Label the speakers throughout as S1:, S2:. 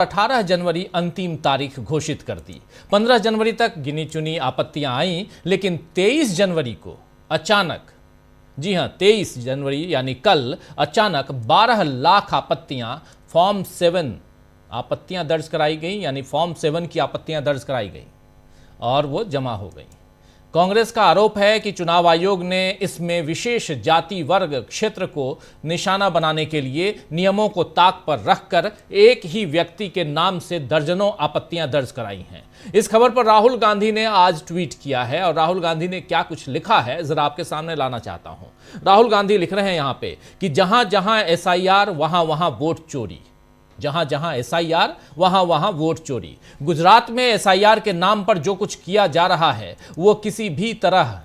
S1: 18 जनवरी अंतिम तारीख घोषित कर दी। 15 जनवरी तक गिनी चुनी आपत्तियां आईं, लेकिन 23 जनवरी को अचानक, जी हां 23 जनवरी यानी कल अचानक 12 लाख आपत्तियां फॉर्म 7 आपत्तियां दर्ज कराई गई, यानी फॉर्म 7 की आपत्तियां दर्ज कराई गई और वो जमा हो गई। कांग्रेस का आरोप है कि चुनाव आयोग ने इसमें विशेष जाति वर्ग क्षेत्र को निशाना बनाने के लिए नियमों को ताक पर रखकर एक ही व्यक्ति के नाम से दर्जनों आपत्तियां दर्ज कराई हैं। इस खबर पर राहुल गांधी ने आज ट्वीट किया है और राहुल गांधी ने क्या कुछ लिखा है जरा आपके सामने लाना चाहता हूं। राहुल गांधी लिख रहे हैं यहां पे कि जहां जहां एसआईआर वहां वहां वोट चोरी, जहां जहां एसआईआर वहां वहां वोट चोरी। गुजरात में एसआईआर के नाम पर जो कुछ किया जा रहा है वो किसी भी तरह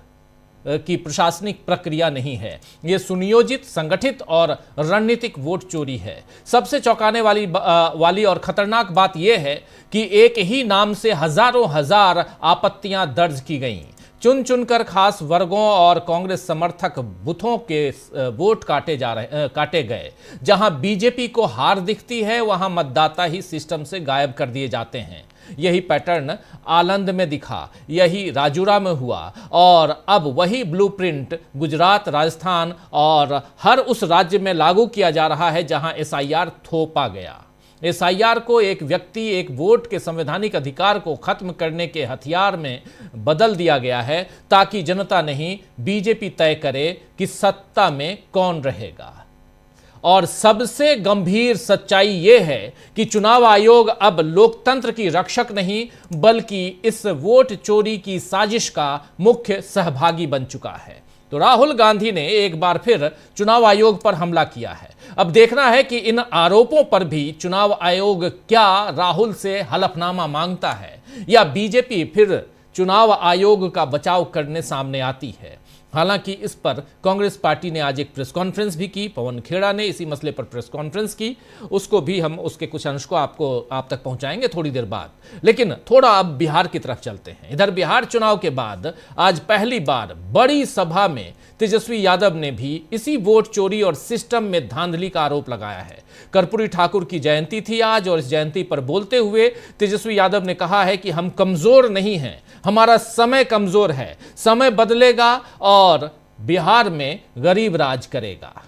S1: की प्रशासनिक प्रक्रिया नहीं है, ये सुनियोजित, संगठित और रणनीतिक वोट चोरी है। सबसे चौंकाने वाली और खतरनाक बात यह है कि एक ही नाम से हजारों हजार आपत्तियां दर्ज की गईं। चुन चुनकर खास वर्गों और कांग्रेस समर्थक बूथों के वोट काटे गए। जहां बीजेपी को हार दिखती है वहां मतदाता ही सिस्टम से गायब कर दिए जाते हैं। यही पैटर्न आलंद में दिखा, यही राजूरा में हुआ और अब वही ब्लूप्रिंट गुजरात, राजस्थान और हर उस राज्य में लागू किया जा रहा है जहां एसआईआर थोपा गया। एसआईआर को एक व्यक्ति एक वोट के संवैधानिक अधिकार को खत्म करने के हथियार में बदल दिया गया है ताकि जनता नहीं बीजेपी तय करे कि सत्ता में कौन रहेगा। और सबसे गंभीर सच्चाई यह है कि चुनाव आयोग अब लोकतंत्र की रक्षक नहीं बल्कि इस वोट चोरी की साजिश का मुख्य सहभागी बन चुका है। तो राहुल गांधी ने एक बार फिर चुनाव आयोग पर हमला किया है। अब देखना है कि इन आरोपों पर भी चुनाव आयोग क्या राहुल से हलफनामा मांगता है या बीजेपी फिर चुनाव आयोग का बचाव करने सामने आती है। हालांकि इस पर कांग्रेस पार्टी ने आज एक प्रेस कॉन्फ्रेंस भी की। पवन खेड़ा ने इसी मसले पर प्रेस कॉन्फ्रेंस की, उसको भी हम उसके कुछ अंश को आप तक पहुंचाएंगे थोड़ी देर बाद। लेकिन थोड़ा अब बिहार की तरफ चलते हैं। इधर बिहार चुनाव के बाद आज पहली बार बड़ी सभा में तेजस्वी यादव ने भी इसी वोट चोरी और सिस्टम में धांधली का आरोप लगाया है। कर्पूरी ठाकुर की जयंती थी आज और इस जयंती पर बोलते हुए तेजस्वी यादव ने कहा है कि हम कमजोर नहीं हैं, हमारा समय कमजोर है, समय बदलेगा और बिहार में गरीब राज करेगा।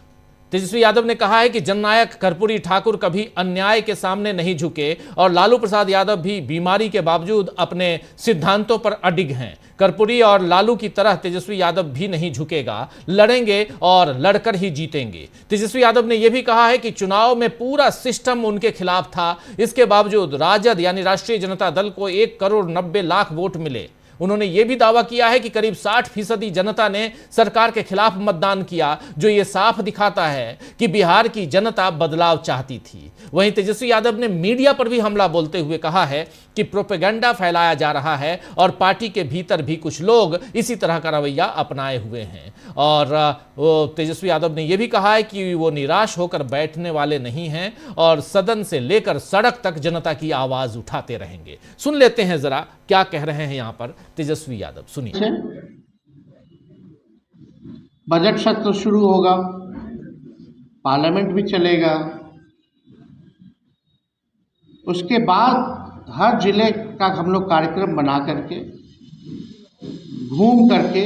S1: तेजस्वी यादव ने कहा है कि जननायक कर्पूरी ठाकुर कभी अन्याय के सामने नहीं झुके और लालू प्रसाद यादव भी बीमारी के बावजूद अपने सिद्धांतों पर अडिग हैं। कर्पूरी और लालू की तरह तेजस्वी यादव भी नहीं झुकेगा, लड़ेंगे और लड़कर ही जीतेंगे। तेजस्वी यादव ने यह भी कहा है कि चुनाव में पूरा सिस्टम उनके खिलाफ था, इसके बावजूद राजद यानी राष्ट्रीय जनता दल को 1,90,00,000 वोट मिले। उन्होंने यह भी दावा किया है कि करीब 60% जनता ने सरकार के खिलाफ मतदान किया, जो यह साफ दिखाता है कि बिहार की जनता बदलाव चाहती थी। वहीं तेजस्वी यादव ने मीडिया पर भी हमला बोलते हुए कहा है कि प्रोपेगेंडा फैलाया जा रहा है और पार्टी के भीतर भी कुछ लोग इसी तरह का रवैया अपनाए हुए हैं। और तेजस्वी यादव ने यह भी कहा है कि वो निराश होकर बैठने वाले नहीं हैं और सदन से लेकर सड़क तक जनता की आवाज उठाते रहेंगे। सुन लेते हैं जरा क्या कह रहे हैं यहां पर तेजस्वी यादव, सुनिए।
S2: बजट सत्र शुरू होगा, पार्लियामेंट भी चलेगा, उसके बाद हर जिले का हम लोग कार्यक्रम बना करके घूम करके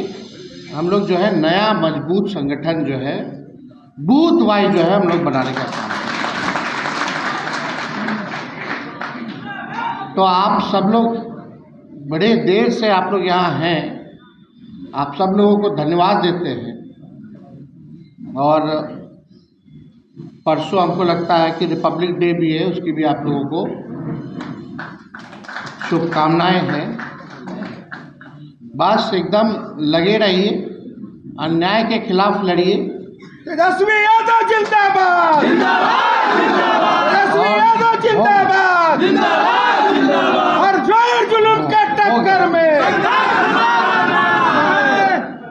S2: हम लोग जो है नया मजबूत संगठन जो है बूथ वाइज जो है हम लोग बनाने का काम करें। तो आप सब लोग बड़े देर से आप लोग यहाँ हैं, आप सब लोगों को धन्यवाद देते हैं। और परसों हमको लगता है कि रिपब्लिक डे भी है, उसकी भी आप लोगों को शुभकामनाएं हैं। बस एकदम लगे रहिए, अन्याय के खिलाफ लड़िए।
S3: तेजस्वी यादव जिंदाबाद, तेजस्वी यादव जिंदाबाद, हर जोर जुलूम के टक्कर में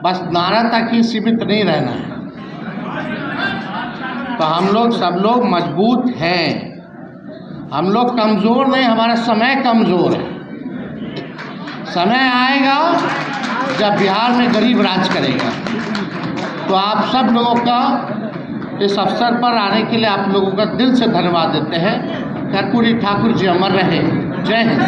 S2: बस नारा तक ही सीमित नहीं रहना है। तो हम लोग सब लोग मजबूत हैं, हम लोग कमज़ोर नहीं, हमारा समय कमज़ोर है। समय आएगा जब बिहार में गरीब राज करेगा। तो आप सब लोगों का इस अवसर पर आने के लिए आप लोगों का दिल से धन्यवाद देते हैं। कर्पूरी ठाकुर जी अमर रहे। जय हिंद।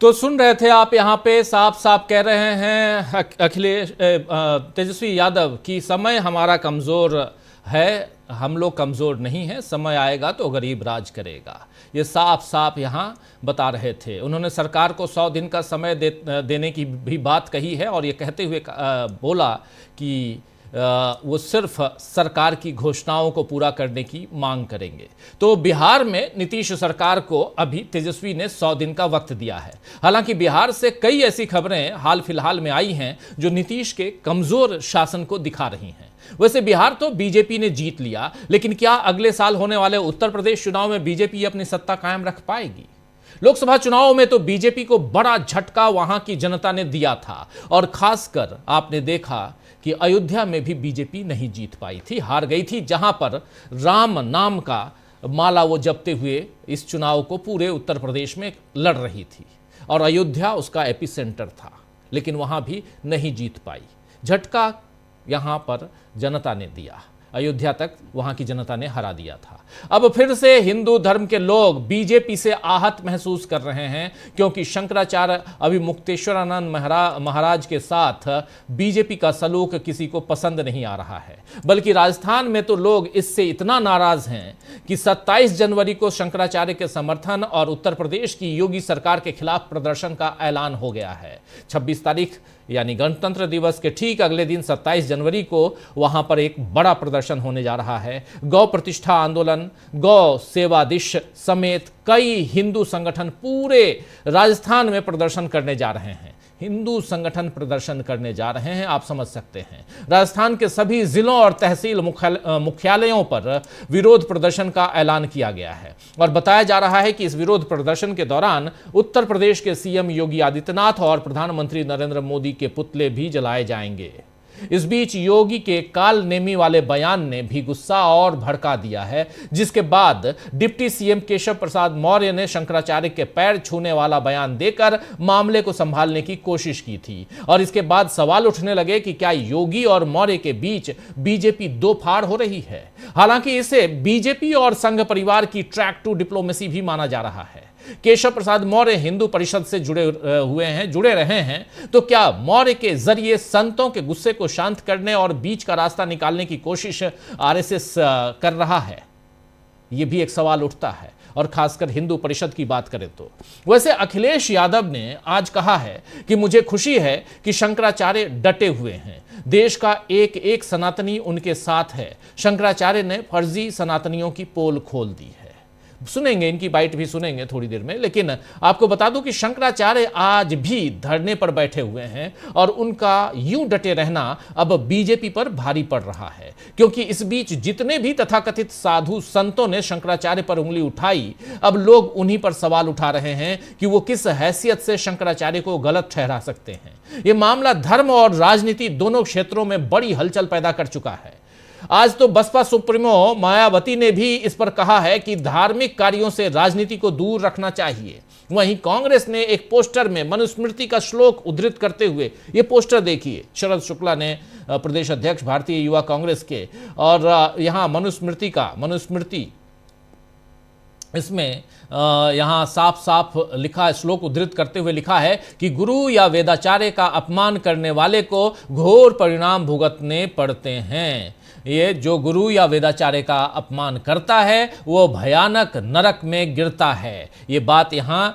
S1: तो सुन रहे थे आप, यहाँ पे साफ साफ कह रहे हैं अखिलेश तेजस्वी यादव कि समय हमारा कमज़ोर है, हम लोग कमज़ोर नहीं हैं, समय आएगा तो गरीब राज करेगा। ये साफ साफ यहाँ बता रहे थे। उन्होंने सरकार को 100 दिन का समय देने की भी बात कही है और ये कहते हुए बोला कि वो सिर्फ सरकार की घोषणाओं को पूरा करने की मांग करेंगे। तो बिहार में नीतीश सरकार को अभी तेजस्वी ने 100 दिन का वक्त दिया है। हालांकि बिहार से कई ऐसी खबरें हाल फिलहाल में आई हैं जो नीतीश के कमजोर शासन को दिखा रही हैं। वैसे बिहार तो बीजेपी ने जीत लिया, लेकिन क्या अगले साल होने वाले उत्तर प्रदेश चुनाव में बीजेपी अपनी सत्ता कायम रख पाएगी? लोकसभा चुनाव में तो बीजेपी को बड़ा झटका वहां की जनता ने दिया था और खासकर आपने देखा कि अयोध्या में भी बीजेपी नहीं जीत पाई थी, हार गई थी, जहां पर राम नाम का माला वो जपते हुए इस चुनाव को पूरे उत्तर प्रदेश में लड़ रही थी और अयोध्या उसका एपिसेंटर था, लेकिन वहां भी नहीं जीत पाई। झटका यहां पर जनता ने दिया, अयोध्या तक वहां की जनता ने हरा दिया था। अब फिर से हिंदू धर्म के लोग बीजेपी से आहत महसूस कर रहे हैं, क्योंकि शंकराचार्य अभी मुक्तेश्वरानंद महाराज के साथ बीजेपी का सलूक किसी को पसंद नहीं आ रहा है। बल्कि राजस्थान में तो लोग इससे इतना नाराज हैं कि 27 जनवरी को शंकराचार्य के समर्थन और उत्तर प्रदेश की योगी सरकार के खिलाफ प्रदर्शन का ऐलान हो गया है। 26 तारीख यानी गणतंत्र दिवस के ठीक अगले दिन 27 जनवरी को वहां पर एक बड़ा प्रदर्शन होने जा रहा है। गौ प्रतिष्ठा आंदोलन, गौ सेवा दिश समेत कई हिंदू संगठन पूरे राजस्थान में प्रदर्शन करने जा रहे हैं। हिंदू संगठन प्रदर्शन करने जा रहे हैं, आप समझ सकते हैं। राजस्थान के सभी जिलों और तहसील मुख्यालयों पर विरोध प्रदर्शन का ऐलान किया गया है और बताया जा रहा है कि इस विरोध प्रदर्शन के दौरान उत्तर प्रदेश के सीएम योगी आदित्यनाथ और प्रधानमंत्री नरेंद्र मोदी के पुतले भी जलाए जाएंगे। इस बीच योगी के काल नेमी वाले बयान ने भी गुस्सा और भड़का दिया है, जिसके बाद डिप्टी सीएम केशव प्रसाद मौर्य ने शंकराचार्य के पैर छूने वाला बयान देकर मामले को संभालने की कोशिश की थी और इसके बाद सवाल उठने लगे कि क्या योगी और मौर्य के बीच बीजेपी दो फाड़ हो रही है। हालांकि इसे बीजेपी और संघ परिवार की ट्रैक टू डिप्लोमेसी भी माना जा रहा है। केशव प्रसाद मौर्य हिंदू परिषद से जुड़े रहे हैं, तो क्या मौर्य के जरिए संतों के गुस्से को शांत करने और बीच का रास्ता निकालने की कोशिश आरएसएस कर रहा है? यह भी एक सवाल उठता है। और खासकर हिंदू परिषद की बात करें तो वैसे अखिलेश यादव ने आज कहा है कि मुझे खुशी है कि शंकराचार्य डटे हुए हैं, देश का एक एक सनातनी उनके साथ है। शंकराचार्य ने फर्जी सनातनियों की पोल खोल दी है। सुनेंगे, इनकी बाइट भी सुनेंगे थोड़ी देर में, लेकिन आपको बता दूं कि शंकराचार्य आज भी धरने पर बैठे हुए हैं और उनका यूं डटे रहना अब बीजेपी पर भारी पड़ रहा है, क्योंकि इस बीच जितने भी तथाकथित साधु संतों ने शंकराचार्य पर उंगली उठाई, अब लोग उन्हीं पर सवाल उठा रहे हैं कि वो किस हैसियत से शंकराचार्य को गलत ठहरा सकते हैं। यह मामला धर्म और राजनीति दोनों क्षेत्रों में बड़ी हलचल पैदा कर चुका है। आज तो बसपा सुप्रीमो मायावती ने भी इस पर कहा है कि धार्मिक कार्यों से राजनीति को दूर रखना चाहिए। वहीं कांग्रेस ने एक पोस्टर में मनुस्मृति का श्लोक उद्धृत करते हुए, ये पोस्टर देखिए, शरद शुक्ला ने, प्रदेश अध्यक्ष भारतीय युवा कांग्रेस के, और यहां मनुस्मृति इसमें यहां साफ साफ लिखा, श्लोक उद्धृत करते हुए लिखा है कि गुरु या वेदाचार्य का अपमान करने वाले को घोर परिणाम भुगतने पड़ते हैं। ये जो गुरु या वेदाचार्य का अपमान करता है वो भयानक नरक में गिरता है। ये बात यहाँ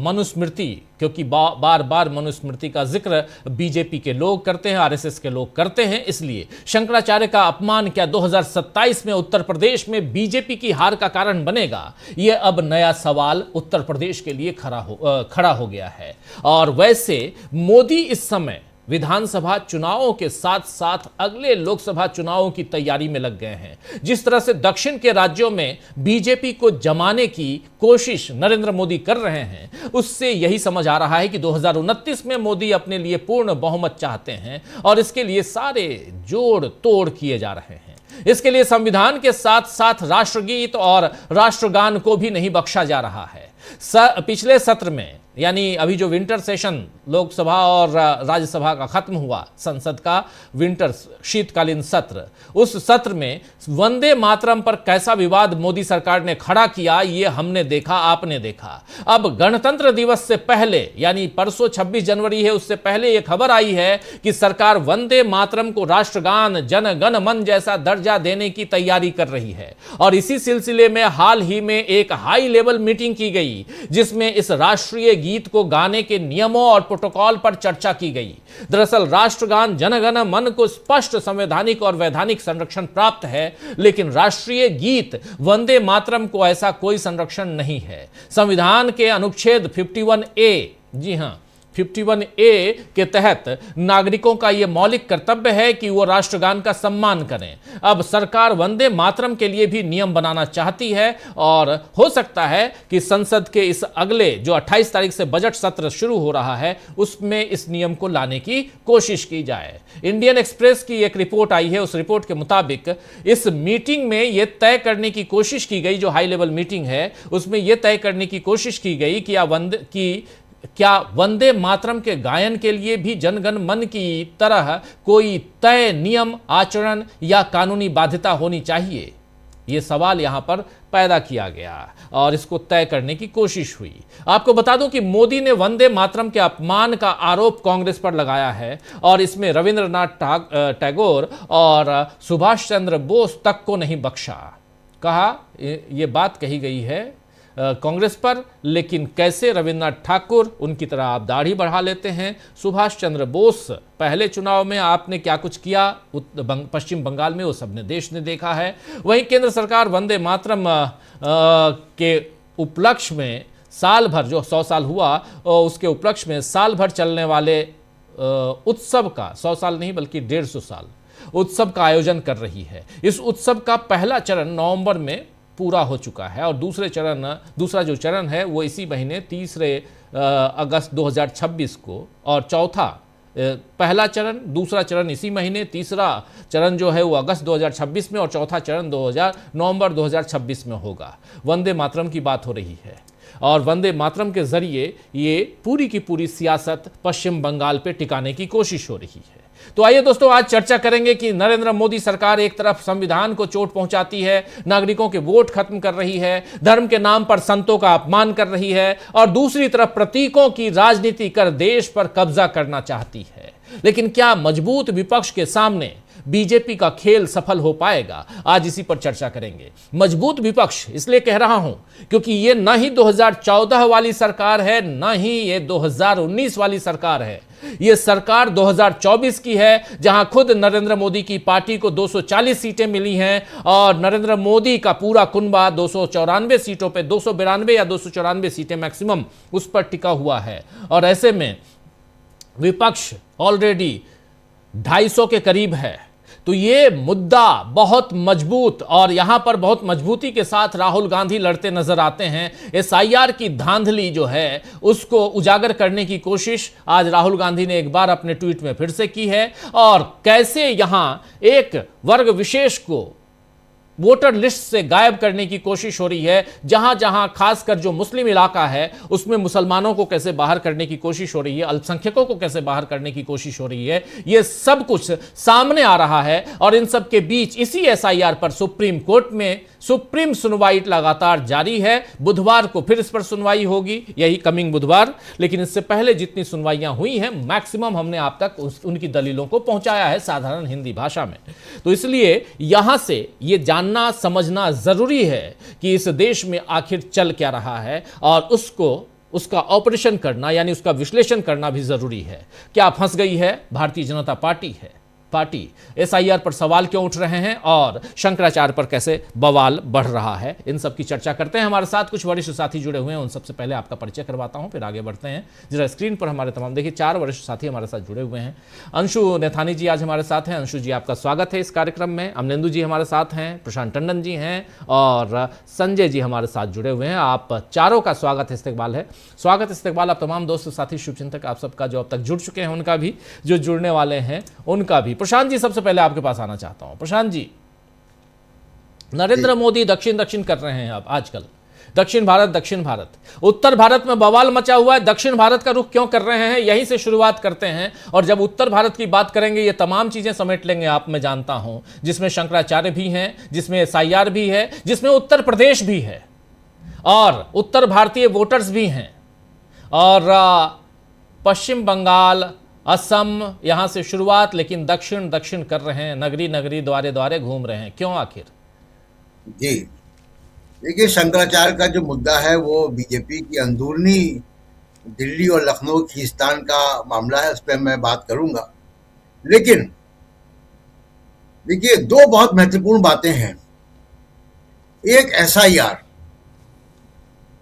S1: मनुस्मृति, क्योंकि बार बार मनुस्मृति का जिक्र बीजेपी के लोग करते हैं, आरएसएस के लोग करते हैं, इसलिए शंकराचार्य का अपमान क्या 2027 में उत्तर प्रदेश में बीजेपी की हार का कारण बनेगा? ये अब नया सवाल उत्तर प्रदेश के लिए खड़ा हो गया है। और वैसे मोदी इस समय विधानसभा चुनावों के साथ साथ अगले लोकसभा चुनावों की तैयारी में लग गए हैं। जिस तरह से दक्षिण के राज्यों में बीजेपी को जमाने की कोशिश नरेंद्र मोदी कर रहे हैं, उससे यही समझ आ रहा है कि 2029 में मोदी अपने लिए पूर्ण बहुमत चाहते हैं और इसके लिए सारे जोड़ तोड़ किए जा रहे हैं। इसके लिए संविधान के साथ साथ राष्ट्रगीत और राष्ट्रगान को भी नहीं बख्शा जा रहा है। पिछले सत्र में यानी अभी जो विंटर सेशन लोकसभा और राज्यसभा का खत्म हुआ, संसद का विंटर शीतकालीन सत्र, उस सत्र में वंदे मातरम पर कैसा विवाद मोदी सरकार ने खड़ा किया, ये हमने देखा, आपने देखा। अब गणतंत्र दिवस से पहले, यानी परसों 26 जनवरी है, उससे पहले यह खबर आई है कि सरकार वंदे मातरम को राष्ट्रगान जन गण मन जैसा दर्जा देने की तैयारी कर रही है। और इसी सिलसिले में हाल ही में एक हाई लेवल मीटिंग की गई, जिसमें इस राष्ट्रीय गीत को गाने के नियमों और प्रोटोकॉल पर चर्चा की गई। दरअसल राष्ट्रगान जन गण मन को स्पष्ट संवैधानिक और वैधानिक संरक्षण प्राप्त है, लेकिन राष्ट्रीय गीत वंदे मातरम को ऐसा कोई संरक्षण नहीं है। संविधान के अनुच्छेद 51A, जी हां, 51A के तहत नागरिकों का यह मौलिक कर्तव्य है कि वो राष्ट्रगान का सम्मान करें। अब सरकार वंदे मातरम के लिए भी नियम बनाना चाहती है और हो सकता है कि संसद के इस अगले जो 28 तारीख से बजट सत्र शुरू हो रहा है, उसमें इस नियम को लाने की कोशिश की जाए। इंडियन एक्सप्रेस की एक रिपोर्ट आई है, उस रिपोर्ट के मुताबिक इस मीटिंग में यह तय करने की कोशिश की गई, जो हाई लेवल मीटिंग है उसमें यह तय करने की कोशिश की गई कि क्या वंदे मातरम के गायन के लिए भी जनगण मन की तरह कोई तय नियम, आचरण या कानूनी बाध्यता होनी चाहिए। यह सवाल यहां पर पैदा किया गया और इसको तय करने की कोशिश हुई। आपको बता दूं कि मोदी ने वंदे मातरम के अपमान का आरोप कांग्रेस पर लगाया है और इसमें रविंद्रनाथ टैगोर और सुभाष चंद्र बोस तक को नहीं बख्शा। कहा यह बात कही गई है कांग्रेस पर, लेकिन कैसे रविन्द्रनाथ ठाकुर, उनकी तरह आप दाढ़ी बढ़ा लेते हैं। सुभाष चंद्र बोस, पहले चुनाव में आपने क्या कुछ किया पश्चिम बंगाल में, वो सबने देश ने देखा है। वहीं केंद्र सरकार वंदे मातरम के उपलक्ष्य में साल भर, जो 100 साल हुआ, उसके उपलक्ष्य में साल भर चलने वाले उत्सव का, 100 साल नहीं बल्कि 150 साल उत्सव का आयोजन कर रही है। इस उत्सव का पहला चरण नवंबर में पूरा हो चुका है और दूसरा जो चरण है वो इसी महीने 3 अगस्त 2026 को, और पहला चरण, दूसरा चरण इसी महीने, तीसरा चरण जो है वो अगस्त 2026 में और चौथा चरण नवंबर 2026 में होगा। वंदे मातरम की बात हो रही है और वंदे मातरम के जरिए ये पूरी की पूरी सियासत पश्चिम बंगाल पे टिकाने की कोशिश हो रही है। तो आइए दोस्तों, आज चर्चा करेंगे कि नरेंद्र मोदी सरकार एक तरफ संविधान को चोट पहुंचाती है, नागरिकों के वोट खत्म कर रही है, धर्म के नाम पर संतों का अपमान कर रही है, और दूसरी तरफ प्रतीकों की राजनीति कर देश पर कब्जा करना चाहती है। लेकिन क्या मजबूत विपक्ष के सामने बीजेपी का खेल सफल हो पाएगा? आज इसी पर चर्चा करेंगे। मजबूत विपक्ष इसलिए कह रहा हूं क्योंकि ये न ही 2014 वाली सरकार है, न ही ये 2019 वाली सरकार है। ये सरकार 2024 की है, जहां खुद नरेंद्र मोदी की पार्टी को 240 सीटें मिली हैं और नरेंद्र मोदी का पूरा कुनबा 294 सीटों पे, 292 या 294 सीटें मैक्सिमम उस पर टिका हुआ है। और ऐसे में विपक्ष ऑलरेडी 250 के करीब है। तो ये मुद्दा बहुत मजबूत, और यहां पर बहुत मजबूती के साथ राहुल गांधी लड़ते नजर आते हैं। एसआईआर की धांधली जो है उसको उजागर करने की कोशिश आज राहुल गांधी ने एक बार अपने ट्वीट में फिर से की है, और कैसे यहां एक वर्ग विशेष को वोटर लिस्ट से गायब करने की कोशिश हो रही है। जहां जहां खासकर जो मुस्लिम इलाका है उसमें मुसलमानों को कैसे बाहर करने की कोशिश हो रही है, अल्पसंख्यकों को कैसे बाहर करने की कोशिश हो रही है, यह सब कुछ सामने आ रहा है। और इन सब के बीच इसी एसआईआर पर सुप्रीम कोर्ट में सुप्रीम सुनवाई लगातार जारी है। बुधवार को फिर इस पर सुनवाई होगी, यही कमिंग बुधवार। लेकिन इससे पहले जितनी सुनवाइयां हुई हैं मैक्सिमम हमने आप तक उनकी दलीलों को पहुंचाया है साधारण हिंदी भाषा में। तो इसलिए यहां से ये जानना समझना जरूरी है कि इस देश में आखिर चल क्या रहा है, और उसका ऑपरेशन करना यानी उसका विश्लेषण करना भी जरूरी है। क्या फंस गई है भारतीय जनता पार्टी? एसआईआर पर सवाल क्यों उठ रहे हैं और शंकराचार्य पर कैसे बवाल बढ़ रहा है? इन सब की चर्चा करते हैं। हमारे साथ कुछ वरिष्ठ साथी जुड़े हुए हैं, उन सबसे पहले आपका परिचय करवाता हूं, फिर आगे बढ़ते हैं। जरा स्क्रीन पर हमारे तमाम देखिए 4 वरिष्ठ साथी हमारे साथ जुड़े हुए हैं। अंशु नेथानी जी आज हमारे साथ हैं। अंशु जी आपका स्वागत है इस कार्यक्रम में। अमनेंदु जी हमारे साथ हैं, प्रशांत टंडन जी हैं और संजय जी हमारे साथ जुड़े हुए हैं। आप चारों का स्वागत इस्तकबाल आप तमाम दोस्त साथी शुभचिंतक आप सबका जो अब तक जुड़ चुके हैं उनका भी, जो जुड़ने वाले हैं उनका भी। प्रशांत जी सबसे पहले आपके पास आना चाहता हूं। प्रशांत जी, नरेंद्र मोदी दक्षिण कर रहे हैं अब आजकल, दक्षिण भारत, दक्षिण भारत, उत्तर भारत में बवाल मचा हुआ है। दक्षिण भारत का रुख क्यों कर रहे हैं, यहीं से शुरुआत करते हैं। और जब उत्तर भारत की बात करेंगे, ये तमाम चीजें समेट लेंगे आप, मैं जानता हूं, जिसमें शंकराचार्य भी हैं, जिसमें SIR भी है, जिसमें उत्तर प्रदेश भी है और उत्तर भारतीय वोटर्स भी हैं, और पश्चिम बंगाल, असम, यहां से शुरुआत, लेकिन दक्षिण दक्षिण कर रहे हैं, नगरी नगरी द्वारे द्वारे घूम रहे हैं। क्यों आखिर?
S4: जी देखिए, शंकराचार्य का जो मुद्दा है वो बीजेपी की अंदरूनी दिल्ली और लखनऊ खींचतान का मामला है, उस पर मैं बात करूंगा। लेकिन देखिए, दो बहुत महत्वपूर्ण बातें हैं। एक SIR,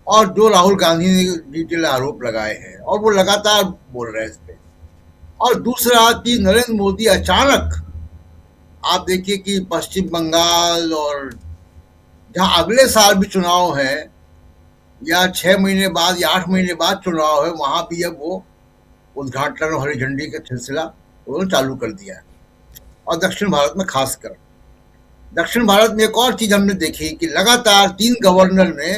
S4: और जो राहुल गांधी ने डिटेल आरोप लगाए हैं और वो लगातार बोल रहे हैं इस पे, और दूसरा कि नरेंद्र मोदी अचानक, आप देखिए कि पश्चिम बंगाल और जहां अगले साल भी चुनाव है, या 6 महीने बाद या 8 महीने बाद चुनाव है, वहां भी अब वो उद्घाटन और हरी झंडी का सिलसिला उन्होंने चालू कर दिया है। और दक्षिण भारत में खासकर, दक्षिण भारत में एक और चीज हमने देखी कि लगातार 3 गवर्नर ने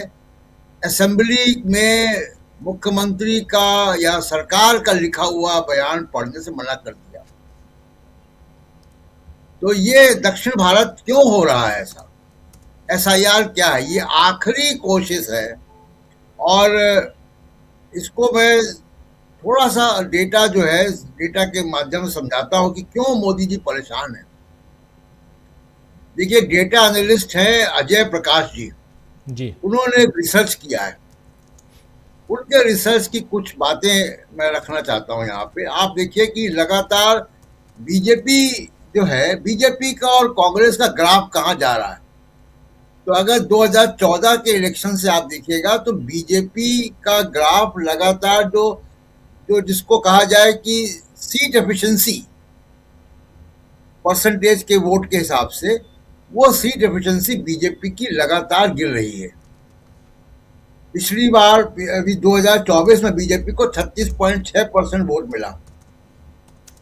S4: असेंबली में मुख्यमंत्री का या सरकार का लिखा हुआ बयान पढ़ने से मना कर दिया। तो ये दक्षिण भारत क्यों हो रहा है ऐसा? SIR क्या है? ये आखिरी कोशिश है, और इसको मैं थोड़ा सा डेटा जो है, डेटा के माध्यम से समझाता हूं कि क्यों मोदी जी परेशान हैं। देखिए, डेटा एनालिस्ट है अजय प्रकाश जी, उन्होंने रिसर्च किया है। उनके रिसर्च की कुछ बातें मैं रखना चाहता हूं यहाँ पे। आप देखिए कि लगातार बीजेपी जो है, बीजेपी का और कांग्रेस का ग्राफ कहाँ जा रहा है। तो अगर 2014 के इलेक्शन से आप देखिएगा तो बीजेपी का ग्राफ लगातार जो जिसको कहा जाए कि सीट एफिशिएंसी परसेंटेज के वोट के हिसाब से, वो सीट एफिशिएंसी बीजेपी की लगातार गिर रही है। पिछली बार अभी 2024 में बीजेपी को 36.6% वोट मिला।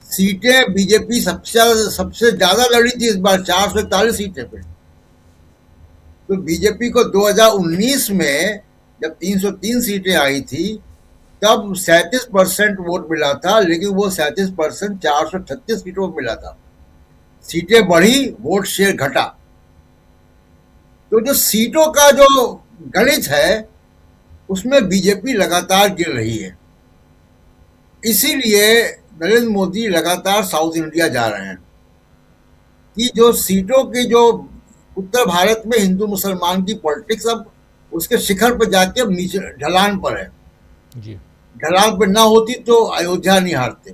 S4: सीटें बीजेपी सबसे ज्यादा लड़ी थी इस बार, 441 सीटें पे। तो बीजेपी को 2019 में जब 303 सीटें आई थी तब 37% वोट मिला था, लेकिन वो 37% 436 सीटों में मिला था। सीटें बढ़ी, वोट शेयर घटा। तो जो सीटों का जो गणित है उसमें बीजेपी लगातार गिर रही है। इसीलिए नरेंद्र मोदी लगातार साउथ इंडिया जा रहे हैं कि जो सीटों की जो उत्तर भारत में हिंदू मुसलमान की पॉलिटिक्स अब उसके शिखर पर जाके अब नीचे ढलान पर है
S1: जी।
S4: ढलान पर ना होती तो अयोध्या नहीं हारते,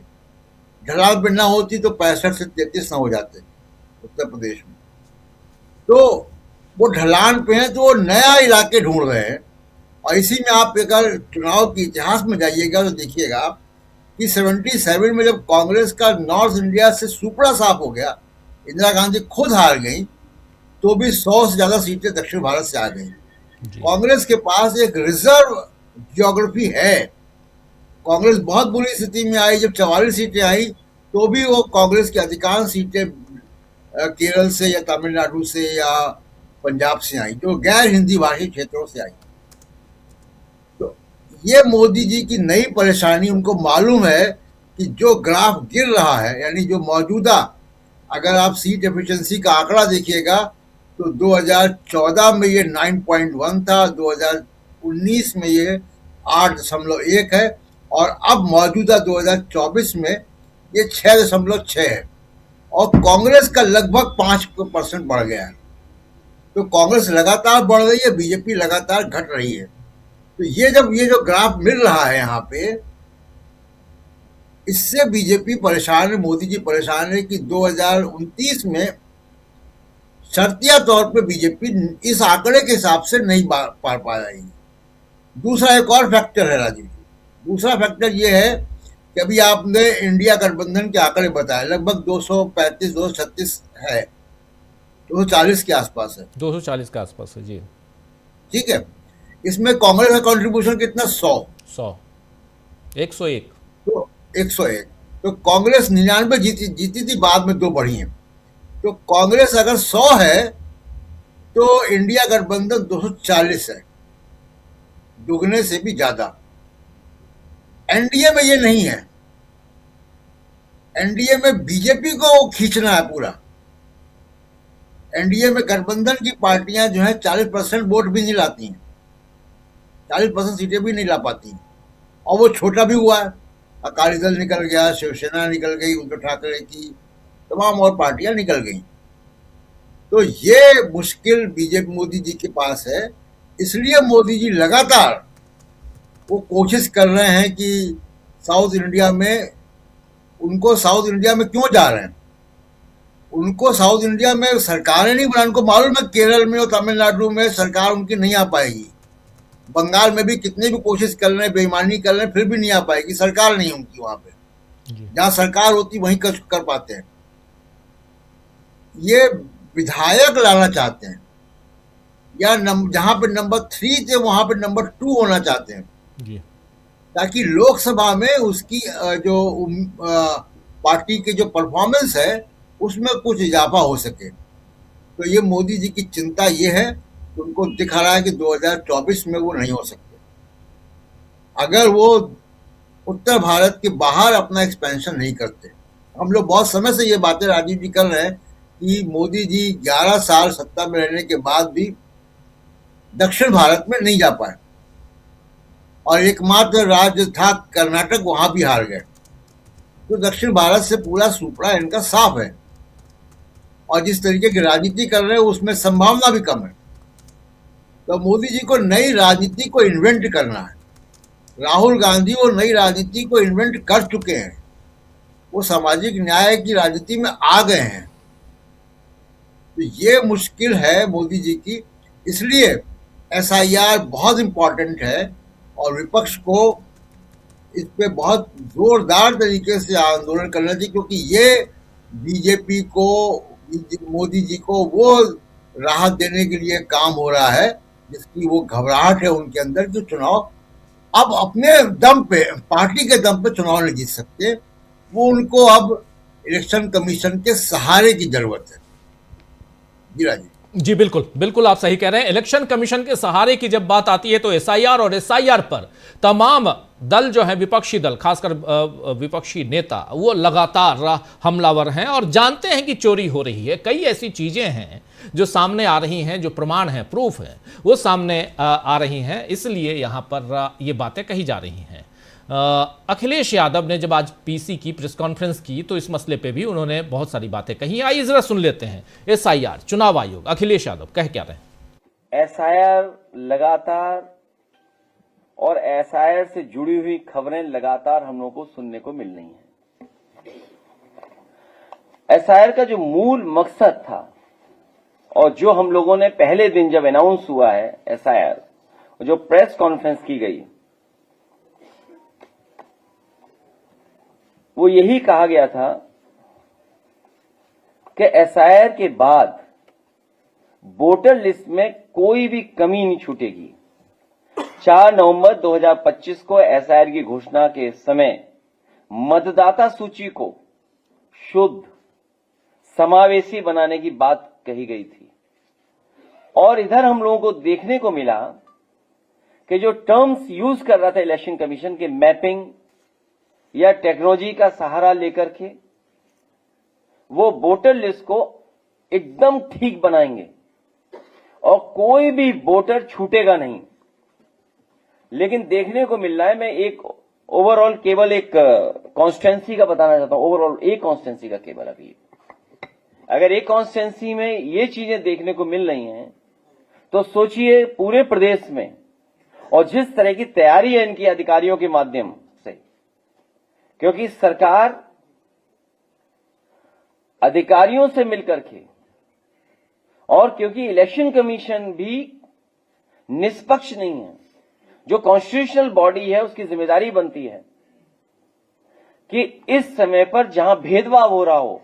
S4: ढलान पर ना होती तो 65 से 33 ना हो जाते उत्तर प्रदेश में। तो वो ढलान पे हैं, तो वो नया इलाके ढूंढ रहे हैं। और इसी में आप अगर चुनाव के इतिहास में जाइएगा तो देखिएगा कि 77 में जब कांग्रेस का नॉर्थ इंडिया से सुपड़ा साफ हो गया, इंदिरा गांधी खुद हार गई, तो भी 100 से ज्यादा सीटें दक्षिण भारत से आ गई। कांग्रेस के पास एक रिजर्व ज्योग्राफी है। कांग्रेस बहुत बुरी स्थिति में आई जब 44 सीटें आई, तो भी वो कांग्रेस की अधिकांश सीटें केरल से या तमिलनाडु से या पंजाब से आई, जो गैर हिंदी भाषी क्षेत्रों से आई। तो ये मोदी जी की नई परेशानी, उनको मालूम है कि जो ग्राफ गिर रहा है, यानी जो मौजूदा, अगर आप सीट एफिशिएंसी का आंकड़ा देखिएगा तो 2014 में ये 9.1 था, 2019 में ये 8.1 है, और अब मौजूदा 2024 में ये 6.6 है, और कांग्रेस का लगभग 5% बढ़ गया है। तो कांग्रेस लगातार बढ़ रही है, बीजेपी लगातार घट रही है। तो ये जो ग्राफ मिल रहा है यहाँ पे, इससे बीजेपी परेशान है, मोदी जी परेशान है कि 2029 में शर्तिया तौर पे बीजेपी इस आंकड़े के हिसाब से नहीं पार पा जाएगी। दूसरा एक और फैक्टर है राजीव जी, दूसरा फैक्टर ये है कि अभी आपने इंडिया गठबंधन के आंकड़े बताए, लगभग 235 236 है, 240 के आसपास है,
S1: 240 के आसपास है जी।
S4: ठीक है, इसमें कांग्रेस का कंट्रीब्यूशन कितना?
S1: 101
S4: तो 101। तो कांग्रेस 99 जीती थी, बाद में 2 बढ़ी हैं। तो कांग्रेस अगर 100 है तो इंडिया गठबंधन 240 है। दुगने से भी ज्यादा। एनडीए में ये नहीं है। एनडीए में बीजेपी को खींचना है पूरा। एनडीए में गठबंधन की पार्टियां जो है 40% वोट भी नहीं लाती हैं, 40% सीटें भी नहीं ला पाती हैं, और वो छोटा भी हुआ है। अकाली दल निकल गया, शिवसेना निकल गई, उद्धव ठाकरे की तमाम और पार्टियां निकल गई। तो ये मुश्किल बीजेपी मोदी जी के पास है। इसलिए मोदी जी लगातार वो कोशिश कर रहे हैं कि साउथ इंडिया में, उनको साउथ इंडिया में क्यों जा रहे हैं, उनको साउथ इंडिया में सरकारें नहीं बना, उनको मालूम है केरल में और तमिलनाडु में सरकार उनकी नहीं आ पाएगी। बंगाल में भी कितनी भी कोशिश कर रहे हैं, बेईमानी कर रहे हैं, फिर भी नहीं आ पाएगी, सरकार नहीं उनकी वहां पे। जहां सरकार होती वहीं कर पाते हैं। ये विधायक लाना चाहते हैं, या जहां पे नंबर 3 थे वहां पे नंबर 2 होना चाहते हैं, ताकि लोकसभा में उसकी जो पार्टी की जो परफॉर्मेंस है उसमें कुछ इजाफा हो सके। तो ये मोदी जी की चिंता ये है, उनको दिख रहा है कि 2024 में वो नहीं हो सकते। अगर वो उत्तर भारत के बाहर अपना एक्सपेंशन नहीं करते। हम लोग बहुत समय से ये बातें राजीव जी कर रहे हैं कि मोदी जी 11 साल सत्ता में रहने के बाद भी दक्षिण भारत में नहीं जा पाए, और एकमात्र राज्य था कर्नाटक, वहां भी हार गए। तो दक्षिण भारत से पूरा सुपड़ा इनका साफ है, और जिस तरीके की राजनीति कर रहे हैं उसमें संभावना भी कम है। तो मोदी जी को नई राजनीति को इन्वेंट करना है। राहुल गांधी वो नई राजनीति को इन्वेंट कर चुके हैं, वो सामाजिक न्याय की राजनीति में आ गए हैं। तो ये मुश्किल है मोदी जी की। इसलिए एसआईआर बहुत इंपॉर्टेंट है, और विपक्ष को इस पे बहुत जोरदार तरीके से आंदोलन करना चाहिए, क्योंकि ये बीजेपी को, मोदी जी को वो राहत देने के लिए काम हो रहा है जिसकी वो घबराहट है उनके अंदर कि चुनाव अब अपने दम पे, पार्टी के दम पे चुनाव नहीं जीत सकते। वो उनको अब इलेक्शन कमीशन के सहारे की जरूरत है। जी राजीव
S1: जी बिल्कुल बिल्कुल, आप सही कह रहे हैं। इलेक्शन कमीशन के सहारे की जब बात आती है तो एसआईआर और एसआईआर पर तमाम दल जो है, विपक्षी दल, खासकर विपक्षी नेता, वो लगातार हमलावर हैं और जानते हैं कि चोरी हो रही है। कई ऐसी चीजें हैं जो सामने आ रही हैं, जो प्रमाण है, प्रूफ है, वो सामने आ रही हैं, इसलिए यहां पर ये बातें कही जा रही हैं। अखिलेश यादव ने जब आज पीसी की प्रेस कॉन्फ्रेंस की तो इस मसले पे भी उन्होंने बहुत सारी बातें कही। आइए जरा सुन लेते हैं। एसआईआर, चुनाव आयोग, अखिलेश यादव कह क्या रहे हैं।
S5: एसआईआर लगातार, और एसआईआर से जुड़ी हुई खबरें लगातार हम लोगों को सुनने को मिल रही हैं। एसआईआर का जो मूल मकसद था, और जो हम लोगों ने पहले दिन जब अनाउंस हुआ है एसआईआर, जो प्रेस कॉन्फ्रेंस की गई, वो यही कहा गया था कि एसआईआर के बाद वोटर लिस्ट में कोई भी कमी नहीं छूटेगी। 4 नवंबर 2025 को एसआईआर की घोषणा के समय मतदाता सूची को शुद्ध, समावेशी बनाने की बात कही गई थी। और इधर हम लोगों को देखने को मिला कि जो टर्म्स यूज कर रहा था इलेक्शन कमीशन के, मैपिंग या टेक्नोलॉजी का सहारा लेकर के, वो वोटर लिस्ट को एकदम ठीक बनाएंगे और कोई भी वोटर छूटेगा नहीं। लेकिन देखने को मिल रहा है, मैं एक ओवरऑल केवल एक कॉन्स्टिट्यूंसी का बताना चाहता हूं, ओवरऑल एक कॉन्स्टिट्यूंसी का केवल। अभी अगर एक कॉन्स्टिट्यूंसी में ये चीजें देखने को मिल रही हैं तो सोचिए पूरे प्रदेश में, और जिस तरह की तैयारी है इनकी अधिकारियों के माध्यम से, क्योंकि सरकार अधिकारियों से मिलकर के, और क्योंकि इलेक्शन कमीशन भी निष्पक्ष नहीं है, जो कॉन्स्टिट्यूशनल बॉडी है उसकी जिम्मेदारी बनती है कि इस समय पर जहां भेदभाव हो रहा हो,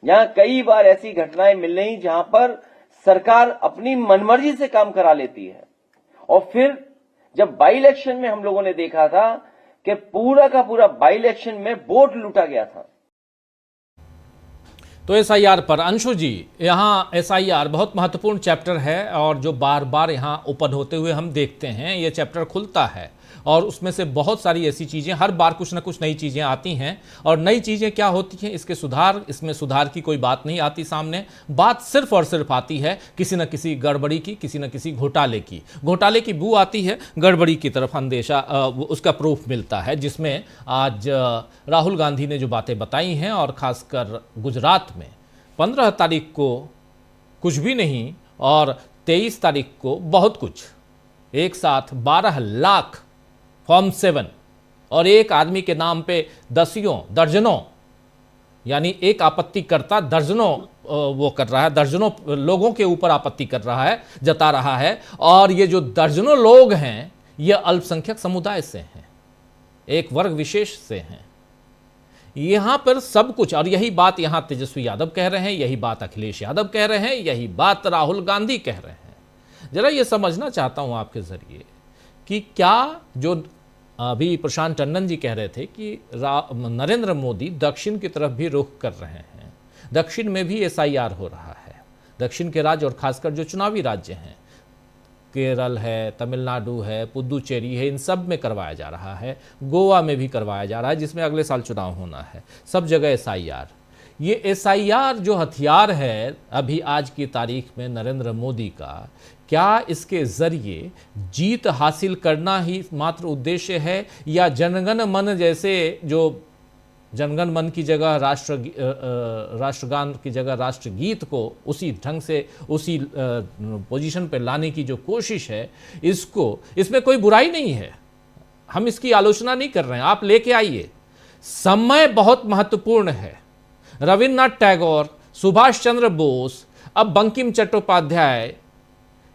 S5: जहां कई बार ऐसी घटनाएं मिल रही जहां पर सरकार अपनी मनमर्जी से काम करा लेती है। और फिर जब बाई इलेक्शन में हम लोगों ने देखा था कि पूरा का पूरा बाई इलेक्शन में वोट लूटा गया था।
S1: तो एसआईआर पर अंशु जी, यहाँ एसआईआर बहुत महत्वपूर्ण चैप्टर है और जो बार बार यहाँ ओपन होते हुए हम देखते हैं, ये चैप्टर खुलता है और उसमें से बहुत सारी ऐसी चीज़ें, हर बार कुछ ना कुछ नई चीज़ें आती हैं और नई चीज़ें क्या होती हैं, इसमें सुधार की कोई बात नहीं आती सामने। बात सिर्फ और सिर्फ आती है किसी न किसी गड़बड़ी की, किसी न किसी घोटाले की बू आती है, गड़बड़ी की तरफ अंदेशा उसका प्रूफ मिलता है, जिसमें आज राहुल गांधी ने जो बातें बताई हैं और ख़ासकर गुजरात में 15 तारीख को कुछ भी नहीं और 23 तारीख को बहुत कुछ, एक साथ 12 लाख फॉर्म 7 और एक आदमी के नाम पे दर्जनों, यानी एक आपत्तिकर्ता दर्जनों वो कर रहा है, दर्जनों लोगों के ऊपर आपत्ति कर रहा है, जता रहा है। और ये जो दर्जनों लोग हैं ये अल्पसंख्यक समुदाय से हैं, एक वर्ग विशेष से हैं। यहां पर सब कुछ, और यही बात यहां तेजस्वी यादव कह रहे हैं, यही बात अखिलेश यादव कह रहे हैं, यही बात राहुल गांधी कह रहे हैं। जरा ये समझना चाहता हूं आपके जरिए कि क्या जो अभी प्रशांत टंडन जी कह रहे थे कि नरेंद्र मोदी दक्षिण की तरफ भी रुख कर रहे हैं, दक्षिण में भी एसआईआर हो रहा है, दक्षिण के राज्य और खासकर जो चुनावी राज्य हैं, केरल है, तमिलनाडु है, पुदुचेरी है, इन सब में करवाया जा रहा है, गोवा में भी करवाया जा रहा है जिसमें अगले साल चुनाव होना है, सब जगह एसआईआर। ये एसआईआर जो हथियार है अभी आज की तारीख में नरेंद्र मोदी का, क्या इसके जरिए जीत हासिल करना ही मात्र उद्देश्य है या जनगण मन जैसे, जो जनगण मन की जगह राष्ट्रगान की जगह राष्ट्रगीत को उसी ढंग से उसी पोजीशन पर लाने की जो कोशिश है, इसमें कोई बुराई नहीं है, हम इसकी आलोचना नहीं कर रहे हैं, आप लेके आइए। समय बहुत महत्वपूर्ण है। रविन्द्रनाथ टैगोर, सुभाष चंद्र बोस, अब बंकिम चट्टोपाध्याय,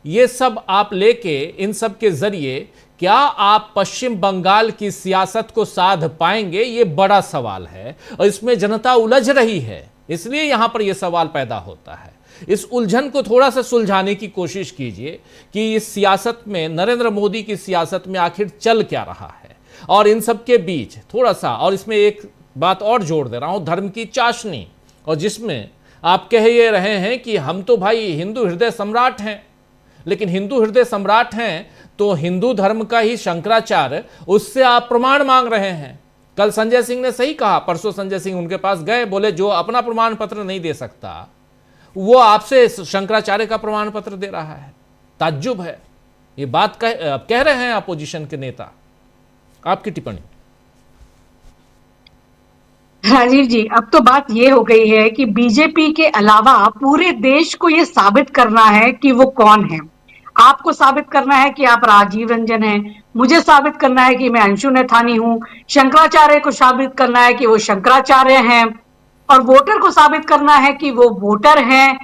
S1: ये सब आप लेके, इन सब के जरिए क्या आप पश्चिम बंगाल की सियासत को साध पाएंगे, ये बड़ा सवाल है और इसमें जनता उलझ रही है, इसलिए यहां पर यह सवाल पैदा होता है। इस उलझन को थोड़ा सा सुलझाने की कोशिश कीजिए कि इस सियासत में, नरेंद्र मोदी की सियासत में आखिर चल क्या रहा है और इन सब के बीच थोड़ा सा, और इसमें एक बात और जोड़ दे रहा हूं, धर्म की चाशनी, और जिसमें आप कह ये रहे हैं कि हम तो भाई हिंदू हृदय सम्राट हैं, लेकिन हिंदू हृदय सम्राट हैं तो हिंदू धर्म का ही शंकराचार्य, उससे आप प्रमाण मांग रहे हैं। कल संजय सिंह ने सही कहा, परसों संजय सिंह उनके पास गए, बोले जो अपना प्रमाण पत्र नहीं दे सकता वो आपसे शंकराचार्य का प्रमाण पत्र दे रहा है। ताज्जुब है, ये बात कह रहे हैं अपोजिशन के नेता। आपकी टिप्पणी।
S6: राजीव जी, अब तो बात ये हो गई है कि बीजेपी के अलावा पूरे देश को ये साबित करना है कि वो कौन है। आपको साबित करना है कि आप राजीव रंजन हैं, मुझे साबित करना है कि मैं अंशु नैथानी हूं, शंकराचार्य को साबित करना है कि वो शंकराचार्य हैं, और वोटर को साबित करना है कि वो वोटर हैं।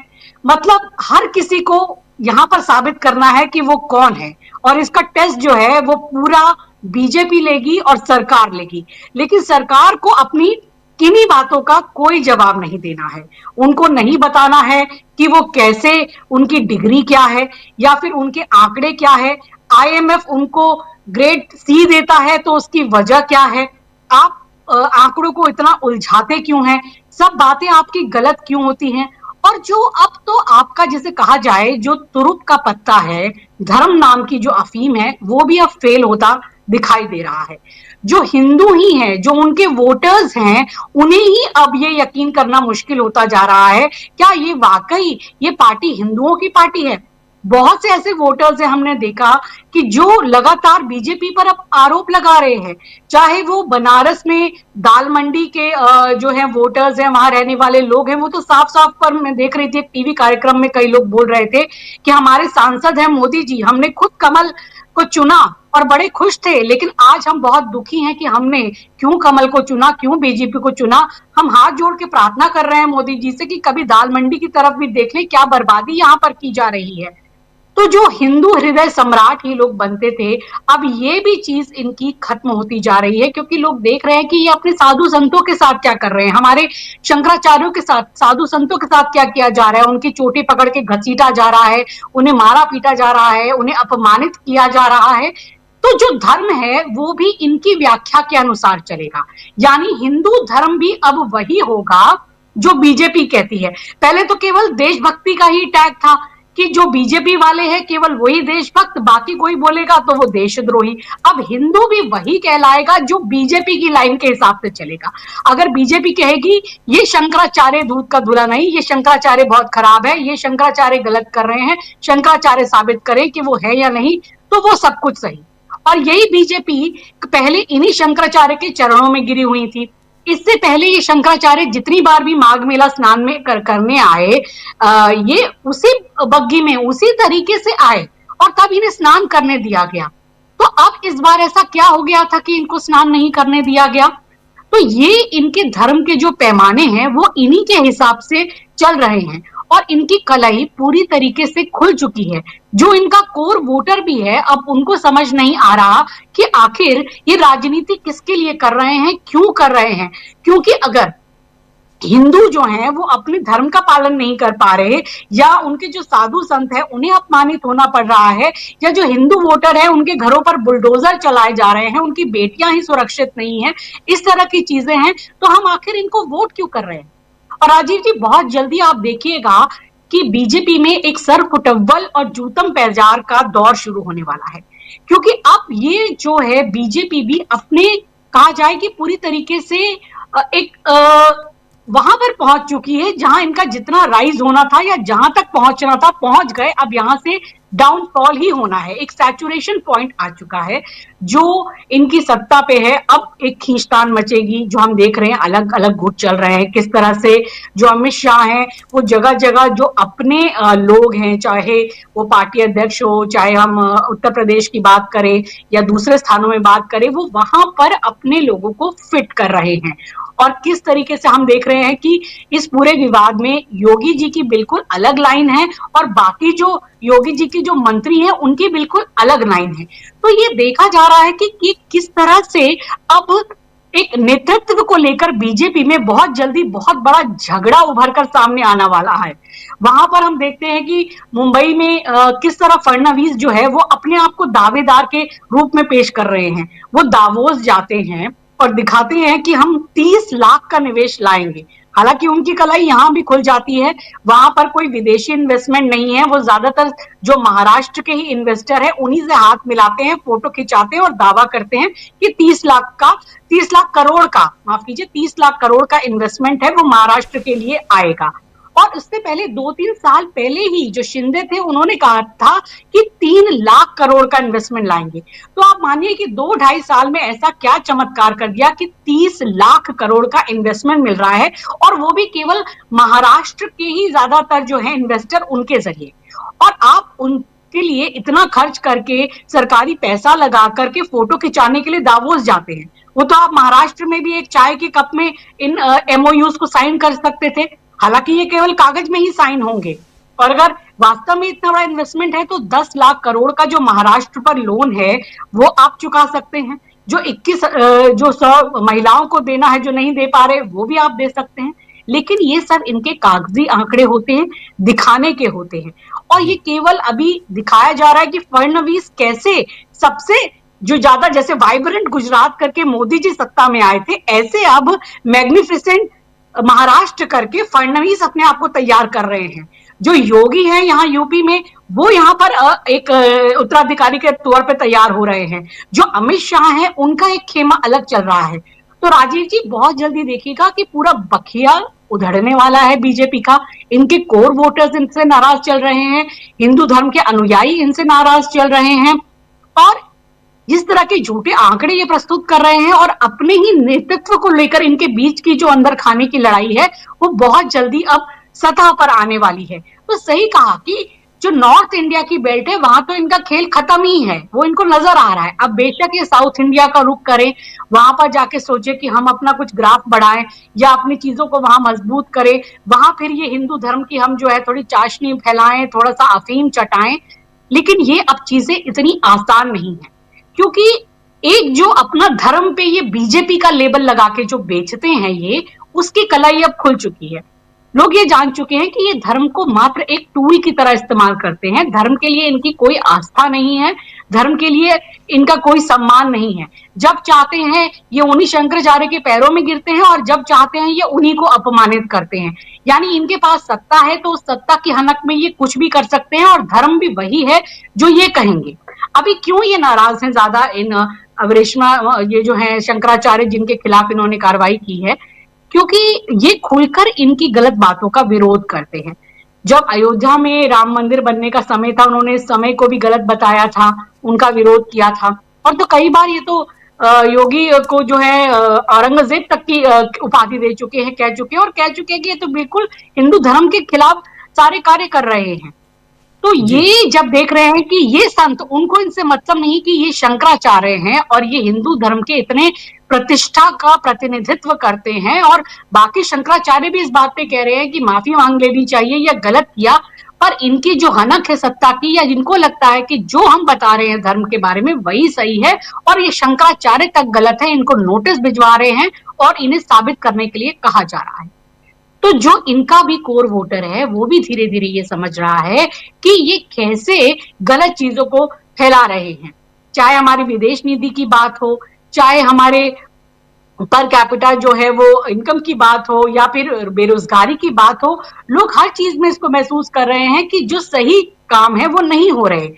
S6: मतलब हर किसी को यहाँ पर साबित करना है कि वो कौन है, और इसका टेस्ट जो है वो पूरा बीजेपी लेगी और सरकार लेगी। लेकिन सरकार को अपनी किन्हीं बातों का कोई जवाब नहीं देना है, उनको नहीं बताना है कि वो कैसे, उनकी डिग्री क्या है या फिर उनके आंकड़े क्या है। आईएमएफ उनको ग्रेड सी देता है तो उसकी वजह क्या है, आप आंकड़ों को इतना उलझाते क्यों हैं, सब बातें आपकी गलत क्यों होती हैं। और जो अब तो आपका जैसे कहा जाए जो तुरुप का पत्ता है, धर्म नाम की जो अफीम है, वो भी अब फेल होता दिखाई दे रहा है। जो हिंदू ही हैं, जो उनके वोटर्स हैं, उन्हें ही अब ये यकीन करना मुश्किल होता जा रहा है क्या ये वाकई ये पार्टी हिंदुओं की पार्टी है। बहुत से ऐसे वोटर्स हैं, हमने देखा कि जो लगातार बीजेपी पर अब आरोप लगा रहे हैं, चाहे वो बनारस में दाल मंडी के जो है वोटर्स हैं, वहां रहने वाले लोग हैं, वो तो साफ साफ पर मैं देख रही थी एक टीवी कार्यक्रम में कई लोग बोल रहे थे कि हमारे सांसद हैं मोदी जी, हमने खुद कमल को चुना और बड़े खुश थे, लेकिन आज हम बहुत दुखी हैं कि हमने क्यों कमल को चुना, क्यों बीजेपी को चुना। हम हाथ जोड़ के प्रार्थना कर रहे हैं मोदी जी से कि कभी दाल मंडी की तरफ भी देख लें, क्या बर्बादी यहाँ पर की जा रही है। तो जो हिंदू हृदय सम्राट ही लोग बनते थे, अब ये भी चीज इनकी खत्म होती जा रही है, क्योंकि लोग देख रहे हैं कि ये अपने साधु संतों के साथ क्या कर रहे हैं, हमारे शंकराचार्यों के साथ, साधु संतों के साथ क्या किया जा रहा है। उनकी चोटी पकड़ के घसीटा जा रहा है, उन्हें मारा पीटा जा रहा है, उन्हें अपमानित किया जा रहा है। तो जो धर्म है वो भी इनकी व्याख्या के अनुसार चलेगा, यानी हिंदू धर्म भी अब वही होगा जो बीजेपी कहती है। पहले तो केवल देशभक्ति का ही टैग था कि जो बीजेपी वाले हैं केवल वही देशभक्त, बाकी कोई बोलेगा तो वो देशद्रोही। अब हिंदू भी वही कहलाएगा जो बीजेपी की लाइन के हिसाब से चलेगा। अगर बीजेपी कहेगी ये शंकराचार्य दूध का धुला नहीं, ये शंकराचार्य बहुत खराब है, ये शंकराचार्य गलत कर रहे हैं, शंकराचार्य साबित करें कि वो है या नहीं, तो वो सब कुछ सही। और यही बीजेपी पहले इन्हीं शंकराचार्य के चरणों में गिरी हुई थी। इससे पहले ये शंकराचार्य जितनी बार भी माघ मेला स्नान में करने आए, ये उसी बग्गी में उसी तरीके से आए और तब इन्हें स्नान करने दिया गया। तो अब इस बार ऐसा क्या हो गया था कि इनको स्नान नहीं करने दिया गया? तो ये इनके धर्म के जो पैमाने हैं वो इन्हीं के हिसाब से चल रहे हैं और इनकी कलाई पूरी तरीके से खुल चुकी है। जो इनका कोर वोटर भी है, अब उनको समझ नहीं आ रहा कि आखिर ये राजनीति किसके लिए कर रहे हैं, क्यों कर रहे हैं। क्योंकि अगर हिंदू जो हैं वो अपने धर्म का पालन नहीं कर पा रहे, या उनके जो साधु संत है उन्हें अपमानित होना पड़ रहा है, या जो हिंदू वोटर है उनके घरों पर बुलडोजर चलाए जा रहे हैं, उनकी बेटियां ही सुरक्षित नहीं है, इस तरह की चीजें हैं, तो हम आखिर इनको वोट क्यों कर रहे हैं? और राजीव जी, बहुत जल्दी आप देखिएगा कि बीजेपी में एक सर फुटव्वल और जूतम पैजार का दौर शुरू होने वाला है। क्योंकि अब ये जो है बीजेपी भी अपने कहा जाए कि पूरी तरीके से एक वहां पर पहुंच चुकी है जहां इनका जितना राइज होना था या जहां तक पहुंचना था पहुंच गए। अब यहां से डाउनफॉल ही होना है, एक सैचुरेशन पॉइंट आ चुका है जो इनकी सत्ता पे है। अब एक खींचतान मचेगी जो हम देख रहे हैं, अलग अलग गुट चल रहे हैं किस तरह से। जो अमित शाह हैं वो जगह जगह जो अपने लोग हैं, चाहे वो पार्टी अध्यक्ष हो, चाहे हम उत्तर प्रदेश की बात करें या दूसरे स्थानों में बात करें, वो वहां पर अपने लोगों को फिट कर रहे हैं। और किस तरीके से हम देख रहे हैं कि इस पूरे विवाद में योगी जी की बिल्कुल अलग लाइन है और बाकी जो योगी जी के जो मंत्री हैं उनकी बिल्कुल अलग लाइन है। तो ये देखा जा रहा है कि किस तरह से अब एक नेतृत्व को लेकर बीजेपी में बहुत जल्दी बहुत बड़ा झगड़ा उभर कर सामने आने वाला है। वहां पर हम देखते हैं कि मुंबई में किस तरह फडणवीस जो है वो अपने आप को दावेदार के रूप में पेश कर रहे हैं। वो दावोस जाते हैं और दिखाते हैं कि हम 30 लाख का निवेश लाएंगे। हालांकि उनकी कलाई यहां भी खुल जाती है, वहां पर कोई विदेशी इन्वेस्टमेंट नहीं है। वो ज्यादातर जो महाराष्ट्र के ही इन्वेस्टर है उन्हीं से हाथ मिलाते हैं, फोटो खिंचाते हैं और दावा करते हैं कि 30 लाख करोड़ का, माफ कीजिए 30 लाख करोड़ का इन्वेस्टमेंट है वो महाराष्ट्र के लिए आएगा। और उससे पहले 2-3 साल पहले ही जो शिंदे थे उन्होंने कहा था कि 3 लाख करोड़ का इन्वेस्टमेंट लाएंगे। तो आप मानिए कि 2-2.5 साल में ऐसा क्या चमत्कार कर दिया कि 30 लाख करोड़ का इन्वेस्टमेंट मिल रहा है, और वो भी केवल महाराष्ट्र के ही ज्यादातर जो है इन्वेस्टर उनके जरिए। और आप उनके लिए इतना खर्च करके सरकारी पैसा लगा करके फोटो खिंचाने के लिए दावोस जाते हैं। वो तो आप महाराष्ट्र में भी एक चाय के कप में इन MOUs को साइन कर सकते थे। हालांकि ये केवल कागज में ही साइन होंगे, और अगर वास्तव में इतना बड़ा इन्वेस्टमेंट है तो 10 लाख करोड़ का जो महाराष्ट्र पर लोन है वो आप चुका सकते हैं। जो 100 महिलाओं को देना है जो नहीं दे पा रहे वो भी आप दे सकते हैं। लेकिन ये सब इनके कागजी आंकड़े होते हैं, दिखाने के होते हैं। और ये केवल अभी दिखाया जा रहा है कि फडणवीस कैसे सबसे जो ज्यादा, जैसे वाइब्रेंट गुजरात करके मोदी जी सत्ता में आए थे, ऐसे अब मैग्निफिसेंट महाराष्ट्र करके फडणवीस अपने आप को तैयार कर रहे हैं। जो योगी है यहाँ यूपी में वो यहाँ पर एक उत्तराधिकारी के तौर पे तैयार हो रहे हैं। जो अमित शाह है उनका एक खेमा अलग चल रहा है। तो राजीव जी, बहुत जल्दी देखिएगा कि पूरा बखिया उधड़ने वाला है बीजेपी का। इनके कोर वोटर्स इनसे नाराज चल रहे हैं, हिंदू धर्म के अनुयायी इनसे नाराज चल रहे हैं, और जिस तरह के झूठे आंकड़े ये प्रस्तुत कर रहे हैं और अपने ही नेतृत्व को लेकर इनके बीच की जो अंदर खाने की लड़ाई है वो बहुत जल्दी अब सतह पर आने वाली है। तो सही कहा कि जो नॉर्थ इंडिया की बेल्ट है वहां तो इनका खेल खत्म ही है, वो इनको नजर आ रहा है। अब बेशक ये साउथ इंडिया का रुख करें, वहां पर जाके सोचे कि हम अपना कुछ ग्राफ बढ़ाएं या अपनी चीजों को वहां मजबूत करें, वहां फिर ये हिंदू धर्म की हम जो है थोड़ी चाशनी फैलाएं, थोड़ा सा अफीम चटाएं। लेकिन ये अब चीजें इतनी आसान नहीं है, क्योंकि एक जो अपना धर्म पे ये बीजेपी का लेबल लगा के जो बेचते हैं ये, उसकी कलाई अब खुल चुकी है। लोग ये जान चुके हैं कि ये धर्म को मात्र एक टूल की तरह इस्तेमाल करते हैं। धर्म के लिए इनकी कोई आस्था नहीं है, धर्म के लिए इनका कोई सम्मान नहीं है। जब चाहते हैं ये उन्हीं शंकराचार्य के पैरों में गिरते हैं और जब चाहते हैं ये उन्हीं को अपमानित करते हैं। यानी इनके पास सत्ता है तो उस सत्ता की हनक में ये कुछ भी कर सकते हैं और धर्म भी वही है जो ये कहेंगे। अभी क्यों ये नाराज हैं ज्यादा इन अवरेशमा, ये जो है शंकराचार्य जिनके खिलाफ इन्होंने कार्रवाई की है, क्योंकि ये खुलकर इनकी गलत बातों का विरोध करते हैं। जब अयोध्या में राम मंदिर बनने का समय था, उन्होंने इस समय को भी गलत बताया था, उनका विरोध किया था। और तो कई बार ये तो योगी को जो है औरंगजेब तक की उपाधि दे चुके हैं, कह चुके हैं और कह चुके हैं कि ये तो बिल्कुल हिंदू धर्म के खिलाफ सारे कार्य कर रहे हैं। तो ये जब देख रहे हैं कि ये संत, उनको इनसे मतलब नहीं कि ये शंकराचार्य हैं और ये हिंदू धर्म के इतने प्रतिष्ठा का प्रतिनिधित्व करते हैं, और बाकी शंकराचार्य भी इस बात पे कह रहे हैं कि माफी मांग लेनी चाहिए या गलत किया, पर इनकी जो हनक है सत्ता की, या जिनको लगता है कि जो हम बता रहे हैं धर्म के बारे में वही सही है और ये शंकराचार्य तक गलत है, इनको नोटिस भिजवा रहे हैं और इन्हें साबित करने के लिए कहा जा रहा है। तो जो इनका भी कोर वोटर है वो भी धीरे धीरे ये समझ रहा है कि ये कैसे गलत चीजों को फैला रहे हैं। चाहे हमारी विदेश नीति की बात हो, चाहे हमारे पर कैपिटा जो है वो इनकम की बात हो, या फिर बेरोजगारी की बात हो, लोग हर चीज में इसको महसूस कर रहे हैं कि जो सही काम है वो नहीं हो रहे।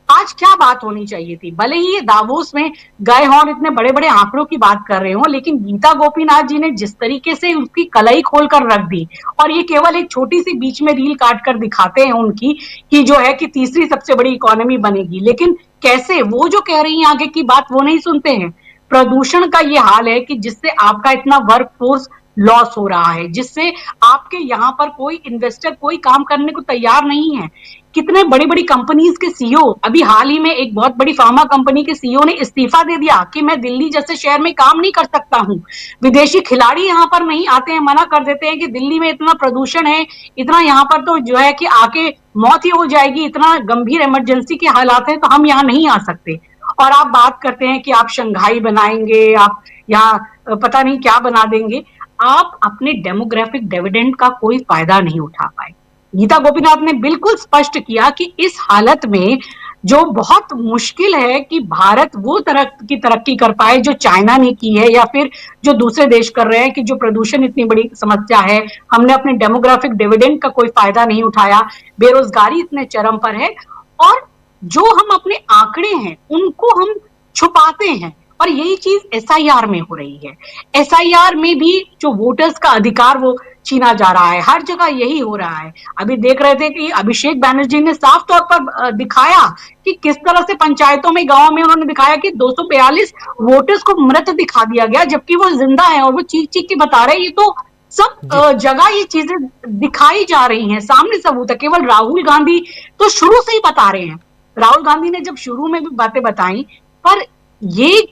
S6: आज क्या बात होनी चाहिए थी, भले ही ये दावोस में गए हों और इतने बड़े बड़े आंकड़ों की बात कर रहे हो, लेकिन गीता गोपीनाथ जी ने जिस तरीके से उसकी कलाई खोलकर रख दी, और ये केवल एक छोटी सी बीच में रील काट कर दिखाते हैं उनकी कि जो है कि तीसरी सबसे बड़ी इकोनॉमी बनेगी, लेकिन कैसे वो जो कह रही है आगे की बात वो नहीं सुनते हैं। प्रदूषण का ये हाल है कि जिससे आपका इतना वर्क फोर्स लॉस हो रहा है, जिससे आपके यहाँ पर कोई इन्वेस्टर कोई काम करने को तैयार नहीं है। कितने बड़ी बड़ी कंपनीज के सीईओ, अभी हाल ही में एक बहुत बड़ी फार्मा कंपनी के सीईओ ने इस्तीफा दे दिया कि मैं दिल्ली जैसे शहर में काम नहीं कर सकता हूं। विदेशी खिलाड़ी यहाँ पर नहीं आते हैं, मना कर देते हैं कि दिल्ली में इतना प्रदूषण है, इतना यहाँ पर तो जो है कि आके मौत ही हो जाएगी, इतना गंभीर इमरजेंसी के हालात हैं, तो हम यहाँ नहीं आ सकते। और आप बात करते हैं कि आप शंघाई बनाएंगे, आप यहाँ पता नहीं क्या बना देंगे। आप अपने डेमोग्राफिक डिविडेंड का कोई फायदा नहीं उठा पाए। गीता गोपीनाथ ने बिल्कुल स्पष्ट किया कि इस हालत में जो बहुत मुश्किल है कि भारत वो तरक्की कर पाए जो चाइना ने की है, या फिर जो दूसरे देश कर रहे हैं, कि जो प्रदूषण इतनी बड़ी समस्या है, हमने अपने डेमोग्राफिक डिविडेंड का कोई फायदा नहीं उठाया, बेरोजगारी इतने चरम पर है, और जो हम अपने आंकड़े हैं उनको हम छुपाते हैं। और यही चीज एसआईआर में हो रही है। एसआईआर में भी जो वोटर्स का अधिकार वो छीना जा रहा है, हर जगह यही हो रहा है। अभी देख रहे थे कि अभिषेक बैनर्जी ने साफ तौर पर दिखाया कि किस तरह से पंचायतों में, गांव में उन्होंने दिखाया कि 242 वोटर्स को मृत दिखा दिया गया, जबकि वो जिंदा है और वो चीख चीख के बता रहे हैं। ये तो सब जगह ये चीजें दिखाई जा रही हैं, सामने सबूत है। केवल राहुल गांधी तो शुरू से ही बता रहे हैं, राहुल गांधी ने जब शुरू में भी बातें बताई, पर ये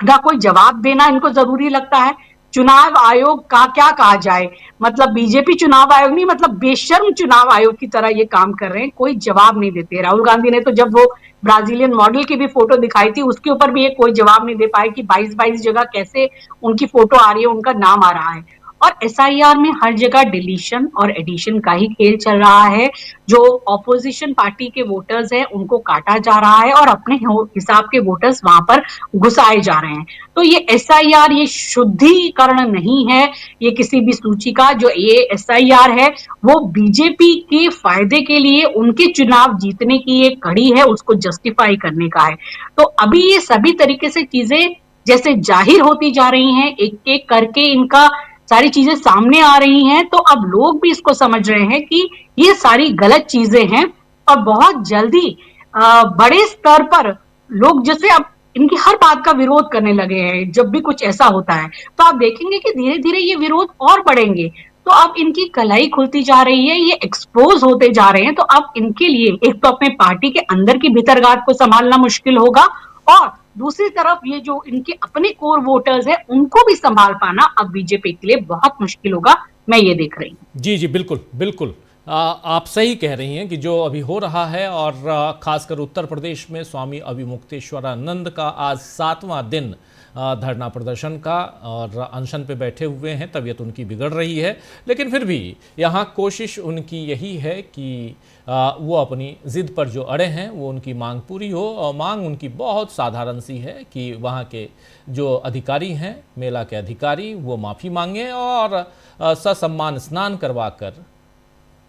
S6: का कोई जवाब देना इनको जरूरी लगता है। चुनाव आयोग का क्या कहा जाए, मतलब बीजेपी चुनाव आयोग नहीं, मतलब बेशर्म चुनाव आयोग की तरह ये काम कर रहे हैं, कोई जवाब नहीं देते। राहुल गांधी ने तो जब वो ब्राजीलियन मॉडल की भी फोटो दिखाई थी, उसके ऊपर भी ये कोई जवाब नहीं दे पाए कि 22 जगह कैसे उनकी फोटो आ रही है, उनका नाम आ रहा है। और एसआईआर में हर जगह डिलीशन और एडिशन का ही खेल चल रहा है। जो ऑपोजिशन पार्टी के वोटर्स हैं उनको काटा जा रहा है और अपने हिसाब के वोटर्स वहां पर घुसाए जा रहे हैं। तो ये एसआईआर ये शुद्धिकरण नहीं है, ये किसी भी सूची का। जो ये एसआईआर है वो बीजेपी के फायदे के लिए, उनके चुनाव जीतने की एक कड़ी है, उसको जस्टिफाई करने का है। तो अभी ये सभी तरीके से चीजें जैसे जाहिर होती जा रही हैं, एक एक करके इनका सारी चीजें सामने आ रही हैं, तो अब लोग भी इसको समझ रहे हैं कि ये सारी गलत चीजें हैं। और बहुत जल्दी बड़े स्तर पर लोग जैसे अब इनकी हर बात का विरोध करने लगे हैं। जब भी कुछ ऐसा होता है तो आप देखेंगे कि धीरे धीरे ये विरोध और बढ़ेंगे। तो अब इनकी कलाई खुलती जा रही है, ये एक्सपोज होते जा रहे हैं। तो अब इनके लिए एक तो अपने पार्टी के अंदर की भीतरगात को संभालना मुश्किल होगा, और दूसरी तरफ ये जो इनके अपने कोर वोटर्स हैं उनको भी संभाल पाना अब बीजेपी के लिए बहुत मुश्किल होगा। मैं ये देख रही हूँ।
S1: जी जी, बिल्कुल बिल्कुल। आप सही कह रही हैं कि जो अभी हो रहा है, और खासकर उत्तर प्रदेश में स्वामी अभिमुक्तेश्वरानंद का आज 7वां दिन धरना प्रदर्शन का, और अनशन पे बैठे हुए हैं, तबीयत उनकी बिगड़ रही है, लेकिन फिर भी यहाँ कोशिश उनकी यही है कि वो अपनी ज़िद पर जो अड़े हैं वो उनकी मांग पूरी हो। और मांग उनकी बहुत साधारण सी है कि वहाँ के जो अधिकारी हैं, मेला के अधिकारी, वो माफ़ी मांगें और ससम्मान स्नान करवाकर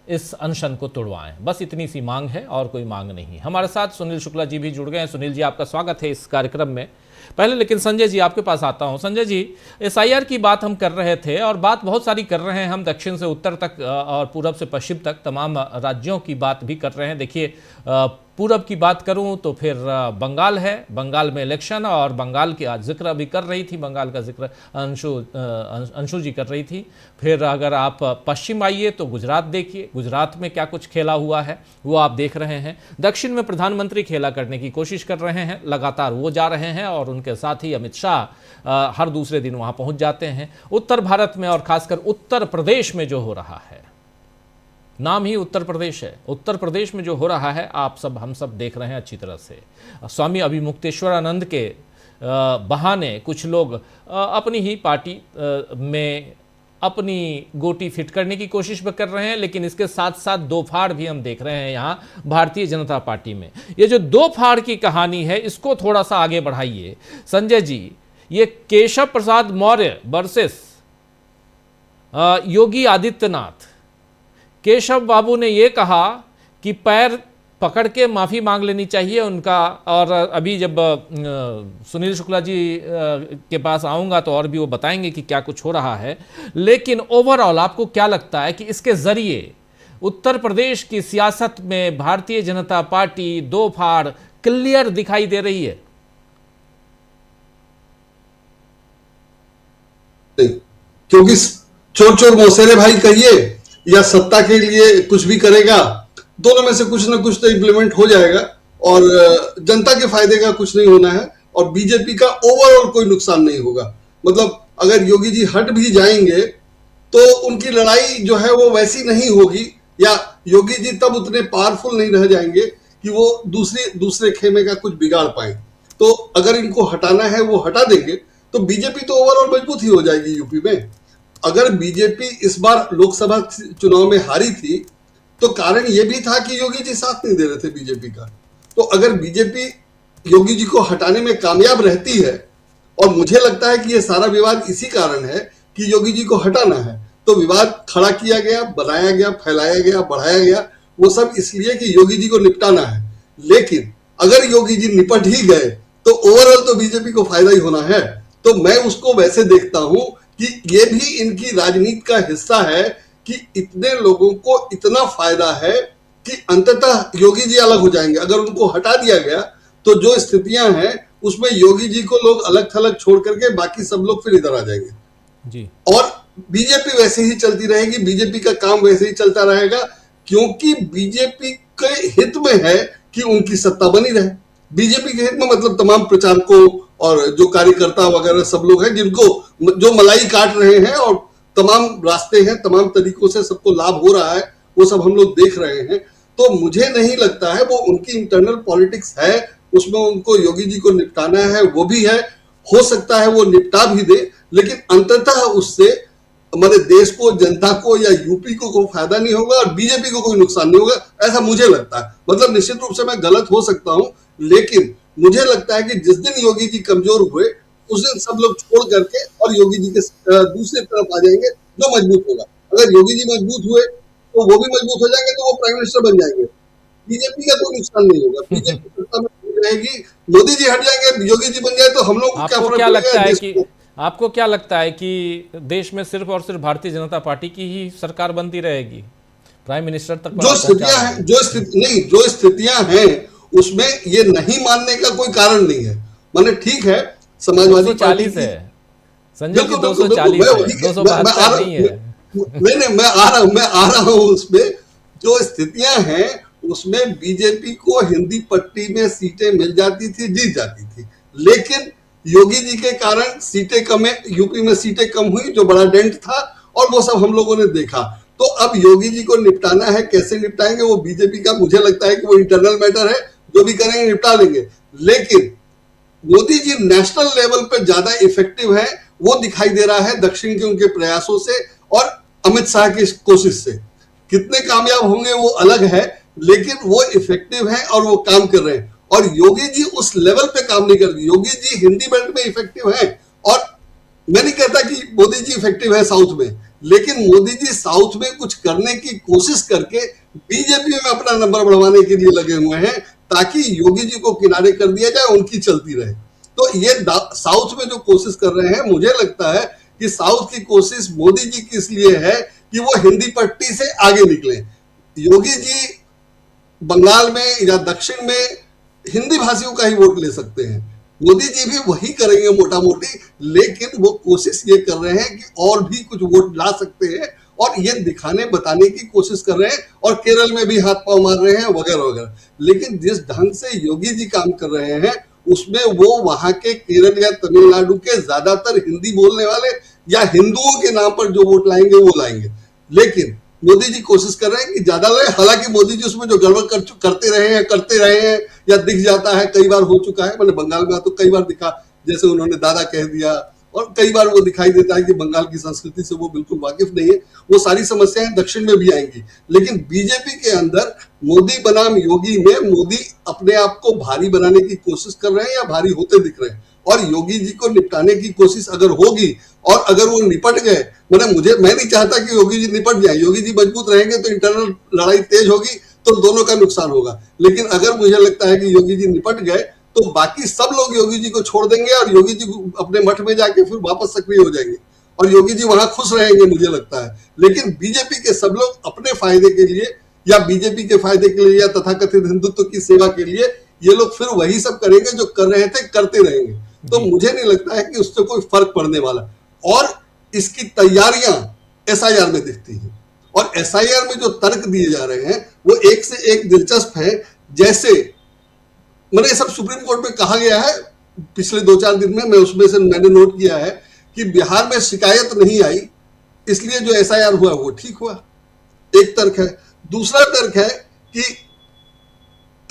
S1: इस अनशन को तोड़वाएं। बस इतनी सी मांग है और कोई मांग नहीं। हमारे साथ सुनील शुक्ला जी भी जुड़ गए हैं। सुनील जी, आपका स्वागत है इस कार्यक्रम में। पहले लेकिन संजय जी आपके पास आता हूं। संजय जी, SIR की बात हम कर रहे थे और बात बहुत सारी कर रहे हैं हम, दक्षिण से उत्तर तक और पूरब से पश्चिम तक तमाम राज्यों की बात भी कर रहे हैं। देखिए, पूरब की बात करूं तो फिर बंगाल है, बंगाल में इलेक्शन, और बंगाल की आज जिक्र अभी कर रही थी, बंगाल का जिक्र अंशु जी कर रही थी। फिर अगर आप पश्चिम आइए तो गुजरात देखिए, गुजरात में क्या कुछ खेला हुआ है वो आप देख रहे हैं। दक्षिण में प्रधानमंत्री खेला करने की कोशिश कर रहे हैं, लगातार वो जा रहे हैं, और उनके साथ ही अमित शाह हर दूसरे दिन वहाँ पहुँच जाते हैं। उत्तर भारत में और खासकर उत्तर प्रदेश में जो हो रहा है, नाम ही उत्तर प्रदेश है, उत्तर प्रदेश में जो हो रहा है आप सब हम सब देख रहे हैं अच्छी तरह से। स्वामी अभिमुक्तेश्वरानंद के बहाने कुछ लोग अपनी ही पार्टी में अपनी गोटी फिट करने की कोशिश भी कर रहे हैं, लेकिन इसके साथ साथ दो फाड़ भी हम देख रहे हैं यहाँ भारतीय जनता पार्टी में। ये जो दो फाड़ की कहानी है, इसको थोड़ा सा आगे बढ़ाइए संजय जी। ये केशव प्रसाद मौर्य वर्सेस योगी आदित्यनाथ। केशव बाबू ने ये कहा कि पैर पकड़ के माफ़ी मांग लेनी चाहिए उनका, और अभी जब सुनील शुक्ला जी के पास आऊँगा तो और भी वो बताएंगे कि क्या कुछ हो रहा है। लेकिन ओवरऑल आपको क्या लगता है कि इसके ज़रिए उत्तर प्रदेश की सियासत में भारतीय जनता पार्टी दो फाड़ क्लियर दिखाई दे रही है?
S7: क्योंकि चोर चोर मौसेरे भाई कहिए या सत्ता के लिए कुछ भी करेगा, दोनों में से कुछ ना कुछ तो इम्प्लीमेंट हो जाएगा, और जनता के फायदे का कुछ नहीं होना है, और बीजेपी का ओवरऑल कोई नुकसान नहीं होगा। मतलब अगर योगी जी हट भी जाएंगे तो उनकी लड़ाई जो है वो वैसी नहीं होगी, या योगी जी तब उतने पावरफुल नहीं रह जाएंगे कि वो दूसरे खेमे का कुछ बिगाड़ पाए। तो अगर इनको हटाना है वो हटा देंगे तो बीजेपी तो ओवरऑल मजबूत ही हो जाएगी यूपी में। अगर बीजेपी इस बार लोकसभा चुनाव में हारी थी तो कारण यह भी था कि योगी जी साथ नहीं दे रहे थे बीजेपी का। तो अगर बीजेपी योगी जी को हटाने में कामयाब रहती है, और मुझे लगता है कि यह सारा विवाद इसी कारण है कि योगी जी को हटाना है, तो विवाद खड़ा किया गया, बनाया गया, फैलाया गया, बढ़ाया गया, वो सब इसलिए कि योगी जी को निपटाना है। लेकिन अगर योगी जी निपट ही गए तो ओवरऑल तो बीजेपी को फायदा ही होना है। तो मैं उसको वैसे देखता हूं कि ये भी इनकी राजनीति का हिस्सा है कि इतने लोगों को इतना फायदा है कि अंततः योगी जी अलग हो जाएंगे। अगर उनको हटा दिया गया तो जो स्थितियां हैं उसमें योगी जी को लोग अलग थलग छोड़ करके बाकी सब लोग फिर इधर आ जाएंगे जी, और बीजेपी वैसे ही चलती रहेगी, बीजेपी का काम वैसे ही चलता रहेगा, क्योंकि बीजेपी के हित में है कि उनकी सत्ता बनी रहे। बीजेपी के हित में मतलब तमाम प्रचारकों और जो कार्यकर्ता वगैरह सब लोग हैं जिनको जो मलाई काट रहे हैं, और तमाम रास्ते हैं, तमाम तरीकों से सबको लाभ हो रहा है, वो सब हम लोग देख रहे हैं। तो मुझे नहीं लगता है, वो उनकी इंटरनल पॉलिटिक्स है, उसमें उनको योगी जी को निपटाना है, वो भी है, हो सकता है वो निपटा भी दे, लेकिन अंततः उससे हमारे देश को, जनता को या यूपी को कोई फायदा नहीं होगा और बीजेपी को कोई नुकसान नहीं होगा, ऐसा मुझे लगता है। मतलब निश्चित रूप से मैं गलत हो सकता हूं, लेकिन मुझे लगता है कि जिस दिन योगी जी कमजोर हुए उस दिन सब लोग छोड़ करके और योगी जी के दूसरी तरफ आ जाएंगे जो मजबूत होगा। अगर योगी जी मजबूत हुए तो वो भी मजबूत हो जाएंगे, तो वो प्राइम मिनिस्टर बन जाएंगे। बीजेपी का कोई नुकसान नहीं होगा, बीजेपी सत्ता में रहेगी। मोदी जी हट जाएंगे, योगी जी बन जाए तो हम लोग
S1: क्या लगता है कि आपको क्या लगता है कि देश में सिर्फ और सिर्फ भारतीय जनता पार्टी की ही सरकार बनती रहेगी, प्राइम मिनिस्टर तक?
S7: जो स्थितियां हैं, जो स्थितियां हैं उसमें ये नहीं मानने का कोई कारण नहीं है। माने ठीक है, समाजवादी पार्टी है
S1: संजय जी, 240 है, 272 नहीं है।
S7: नहीं, मैं आ रहा हूं उसमें। जो स्थितियां हैं उसमें बीजेपी को हिंदी पट्टी में सीटें मिल जाती थी, जीत जाती थी, लेकिन योगी जी के कारण सीटें कम है, यूपी में सीटें कम हुई, जो बड़ा डेंट था, और वो सब हम लोगों ने देखा। तो अब योगी जी को निपटाना है, कैसे निपटाएंगे वो बीजेपी का, मुझे लगता है कि वो इंटरनल मैटर है, जो भी करेंगे निपटा लेंगे। लेकिन मोदी जी नेशनल लेवल पे ज्यादा इफेक्टिव है, वो दिखाई दे रहा है दक्षिण के उनके प्रयासों से और अमित शाह की कोशिश से। कितने कामयाब होंगे वो अलग है, लेकिन वो इफेक्टिव है और वो काम कर रहे हैं। और योगी जी उस लेवल पे काम नहीं कर रहे। योगी जी हिंदी बेल्ट में इफेक्टिव है, और मैं नहीं कहता कि मोदी जी इफेक्टिव है साउथ में, लेकिन मोदी जी साउथ में कुछ करने की कोशिश करके बीजेपी में अपना नंबर बढ़वाने के लिए लगे हुए हैं, ताकि योगी जी को किनारे कर दिया जाए, उनकी चलती रहे। तो ये साउथ में जो कोशिश कर रहे हैं, मुझे लगता है कि साउथ की कोशिश मोदी जी की इसलिए है कि वो हिंदी पट्टी से आगे निकले। योगी जी बंगाल में या दक्षिण में हिंदी भाषियों का ही वोट ले सकते हैं, मोदी जी भी वही करेंगे मोटा मोटी, लेकिन वो कोशिश ये कर रहे हैं कि और भी कुछ वोट ला सकते हैं, और ये दिखाने बताने की कोशिश कर रहे हैं, और केरल में भी हाथ पांव मार रहे हैं वगैरह वगैरह। लेकिन जिस ढंग से योगी जी काम कर रहे हैं, उसमें वो वहां के केरल या तमिलनाडु के ज्यादातर हिंदी बोलने वाले या हिंदुओं के नाम पर जो वोट लाएंगे वो लाएंगे। लेकिन मोदी जी कोशिश कर रहे हैं कि ज्यादा लगे। हालांकि मोदी जी उसमें जो गड़बड़ करते रहे हैं या दिख जाता है, कई बार हो चुका है। मैंने बंगाल में तो कई बार दिखा, जैसे उन्होंने दादा कह दिया, और कई बार वो दिखाई देता है कि बंगाल की संस्कृति से वो बिल्कुल वाकिफ नहीं है। वो सारी समस्याएं दक्षिण में भी आएंगी। लेकिन बीजेपी के अंदर मोदी बनाम योगी में मोदी अपने आप को भारी बनाने की कोशिश कर रहे हैं या भारी होते दिख रहे हैं, और योगी जी को निपटाने की कोशिश अगर होगी, और अगर वो निपट गए, मैं नहीं चाहता कि योगी जी निपट जाए। योगी जी मजबूत रहेंगे तो इंटरनल लड़ाई तेज होगी, तो दोनों का नुकसान होगा। लेकिन अगर मुझे लगता है कि योगी जी निपट गए, तो बाकी सब लोग योगी जी को छोड़ देंगे, और योगी जी अपने मठ में जाके फिर वापस सक्रिय हो जाएंगे, और योगी जी वहां खुश रहेंगे, मुझे लगता है। लेकिन बीजेपी के सब लोग अपने फायदे के लिए या बीजेपी के फायदे के लिए या तथाकथित हिंदुत्व की सेवा के लिए ये लोग फिर वही सब करेंगे जो कर रहे थे, करते रहेंगे। तो मुझे नहीं लगता है कि उससे कोई फर्क पड़ने वाला। और इसकी तैयारियां एसआईआर में दिखती हैं, और एसआईआर में जो तर्क दिए जा रहे हैं वो एक से एक दिलचस्प है। जैसे मैंने सब सुप्रीम कोर्ट में कहा गया है पिछले 2-4 दिन में, मैं उसमें से मैंने नोट किया है कि बिहार में शिकायत नहीं आई, इसलिए जो एसआईआर हुआ वो ठीक हुआ। एक तर्क है। दूसरा तर्क है कि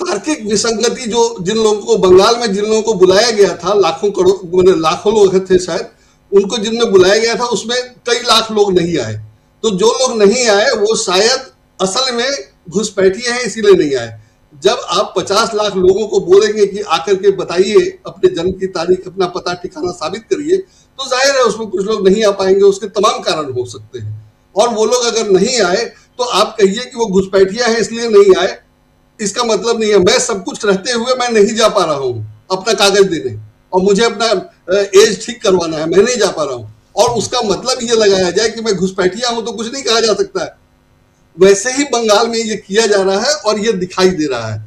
S7: तार्किक विसंगति, जो जिन लोगों को बंगाल में जिन लोगों को बुलाया गया था, लाखों लोग थे शायद, उनको जिनमें बुलाया गया था उसमें कई लाख लोग नहीं आए। तो जो लोग नहीं आए वो शायद असल में घुसपैठिए हैं, इसीलिए नहीं आए। जब आप 50 लाख लोगों को बोलेंगे कि आकर के बताइए अपने जन्म की तारीख, अपना पता ठिकाना साबित करिए, तो जाहिर है उसमें कुछ लोग नहीं आ पाएंगे। उसके तमाम कारण हो सकते हैं, और वो लोग अगर नहीं आए तो आप कहिए कि वो घुसपैठिया है इसलिए नहीं आए, इसका मतलब नहीं है। मैं सब कुछ रहते हुए मैं नहीं जा पा रहा हूं अपना कागज देने, और मुझे अपना एज ठीक करवाना है, मैं नहीं जा पा रहा हूं, और उसका मतलब ये लगाया जाए कि मैं घुसपैठिया हूं तो कुछ नहीं कहा जा सकता है। वैसे ही बंगाल में ये किया जा रहा है और ये दिखाई दे रहा है।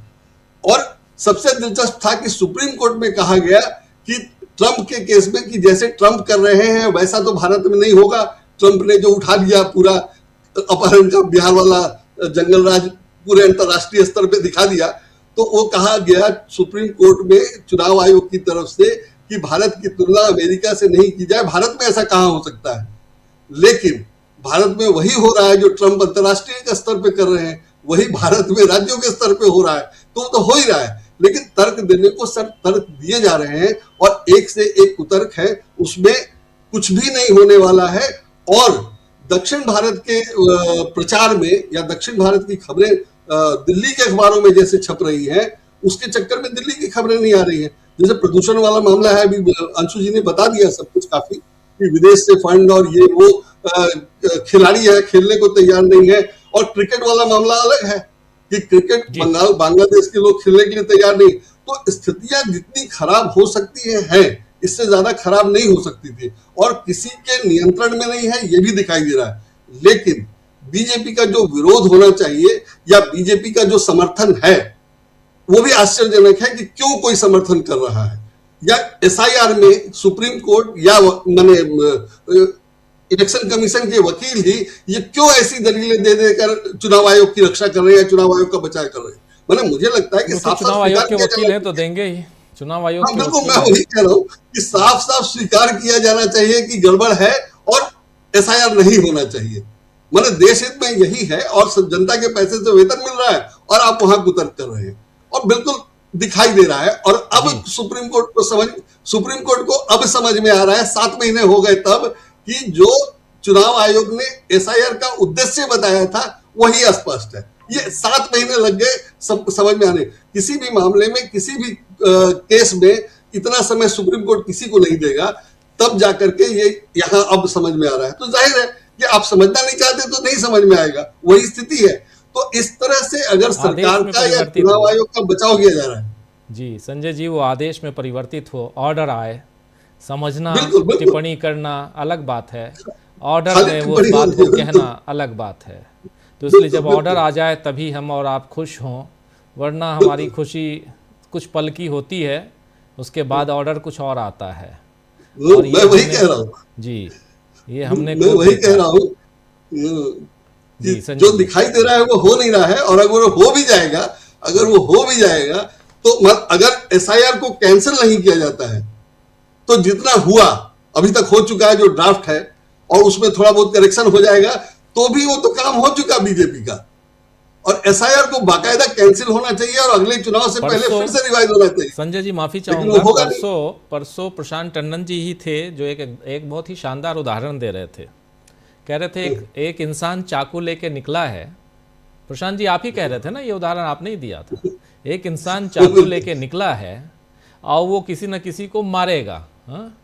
S7: और सबसे दिलचस्प था कि सुप्रीम कोर्ट में कहा गया कि ट्रंप के केस में कि जैसे ट्रंप कर रहे हैं वैसा तो भारत में नहीं होगा। ट्रंप ने जो उठा लिया पूरा अपहरण का बिहार वाला जंगल राज पूरे अंतरराष्ट्रीय स्तर पे दिखा दिया, तो वो कहा गया सुप्रीम कोर्ट में चुनाव आयोग की तरफ से कि भारत की तुलना अमेरिका से नहीं की जाए। भारत में ऐसा कहाँ हो सकता है? लेकिन भारत में वही हो रहा है जो ट्रंप अंतरराष्ट्रीय स्तर पे कर रहे हैं, वही भारत में राज्यों के स्तर पे हो रहा है, तो हो ही रहा है। लेकिन तर्क देने को सब तर्क दिए जा रहे हैं, और एक से एक कुतर्क है, उसमें कुछ भी नहीं होने वाला है। और दक्षिण भारत के प्रचार में या दक्षिण भारत की खबरें दिल्ली के अखबारों में जैसे छप रही हैं, उसके चक्कर में दिल्ली की खबरें नहीं आ रही हैं। जैसे प्रदूषण वाला मामला है, अभी अंशु जी ने बता दिया सब कुछ काफी, कि विदेश से फंड और ये वो खिलाड़ी है, खेलने को तैयार नहीं है। और क्रिकेट वाला मामला अलग है कि क्रिकेट बांग्लादेश के लोग खेलने के लिए तैयार नहीं। तो स्थितियां जितनी खराब हो सकती है, इससे ज्यादा खराब नहीं हो सकती थी, और किसी के नियंत्रण में नहीं है, ये भी दिखाई दे रहा है। लेकिन बीजेपी का जो विरोध होना चाहिए या बीजेपी का जो समर्थन है, वो भी आश्चर्यजनक है कि क्यों कोई समर्थन कर रहा है। या एसआईआर में सुप्रीम कोर्ट या इलेक्शन कमीशन के वकील ही ये क्यों ऐसी दलीलें दे देकर चुनाव आयोग की रक्षा कर रहे हैं, चुनाव आयोग का बचाव कर रहे हैं? मुझे लगता है कि साफ
S1: चुनाव आयोग के वकील हैं तो देंगे ही चुनाव आयोग के।
S7: बिल्कुल, मैं वही कह रहा हूँ कि साफ साफ स्वीकार किया जाना चाहिए कि गड़बड़ है और एसआईआर नहीं होना चाहिए। मतलब देश हित में यही है, और सब जनता के पैसे से वेतन मिल रहा है और आप वहां कुतर्क कर रहे हैं, और बिल्कुल दिखाई दे रहा है। और अब सुप्रीम कोर्ट को अब समझ में आ रहा है, 7 महीने हो गए तब, कि जो चुनाव आयोग ने एसआईआर का उद्देश्य बताया था वही अस्पष्ट है। ये 7 महीने लग गए सब समझ में आने। किसी भी मामले में, किसी भी केस में इतना समय सुप्रीम कोर्ट किसी को नहीं देगा, तब जाकर के ये यहाँ अब समझ में आ रहा है। तो जाहिर है कि आप समझना नहीं चाहते तो नहीं समझ में आएगा, वही स्थिति है। तो इस तरह से अगर सरकार का या चुनाव आयोग का बचाव किया जा रहा है
S1: जी संजय जी, वो आदेश में परिवर्तित हो, ऑर्डर आए, समझना
S7: बिल्कुल, बिल्कुल।
S1: टिप्पणी करना अलग बात है, ऑर्डर में वो बात को कहना अलग बात है। तो इसलिए जब ऑर्डर आ जाए तभी हम और आप खुश हों, वरना हमारी खुशी कुछ पल की होती है, उसके बाद ऑर्डर कुछ और आता है। और
S7: मैं वही कह रहा हूँ
S1: जी, ये हमने
S7: मैं वही कह रहा हूँ जो दिखाई दे रहा है वो हो नहीं रहा है। और अगर वो हो भी जाएगा, तो अगर एसआईआर को कैंसिल नहीं किया जाता है तो जितना हुआ अभी तक हो चुका है, जो ड्राफ्ट है, और उसमें थोड़ा बहुत करेक्शन हो जाएगा, तो भी वो तो काम हो चुका बीजेपी का। और एसआईआर को बाकायदा कैंसिल होना चाहिए और अगले चुनाव से पहले फिर से रिवाइज होना चाहिए।
S1: संजय जी माफी चाहूंगा, परसों प्रशांत टंडन जी ही थे जो एक बहुत ही शानदार उदाहरण दे रहे थे। कह रहे थे एक इंसान चाकू लेके निकला है, प्रशांत जी आप ही कह रहे थे ना, ये उदाहरण आपने ही दिया था। एक इंसान चाकू लेके निकला है और वो किसी न किसी को मारेगा, हाँ?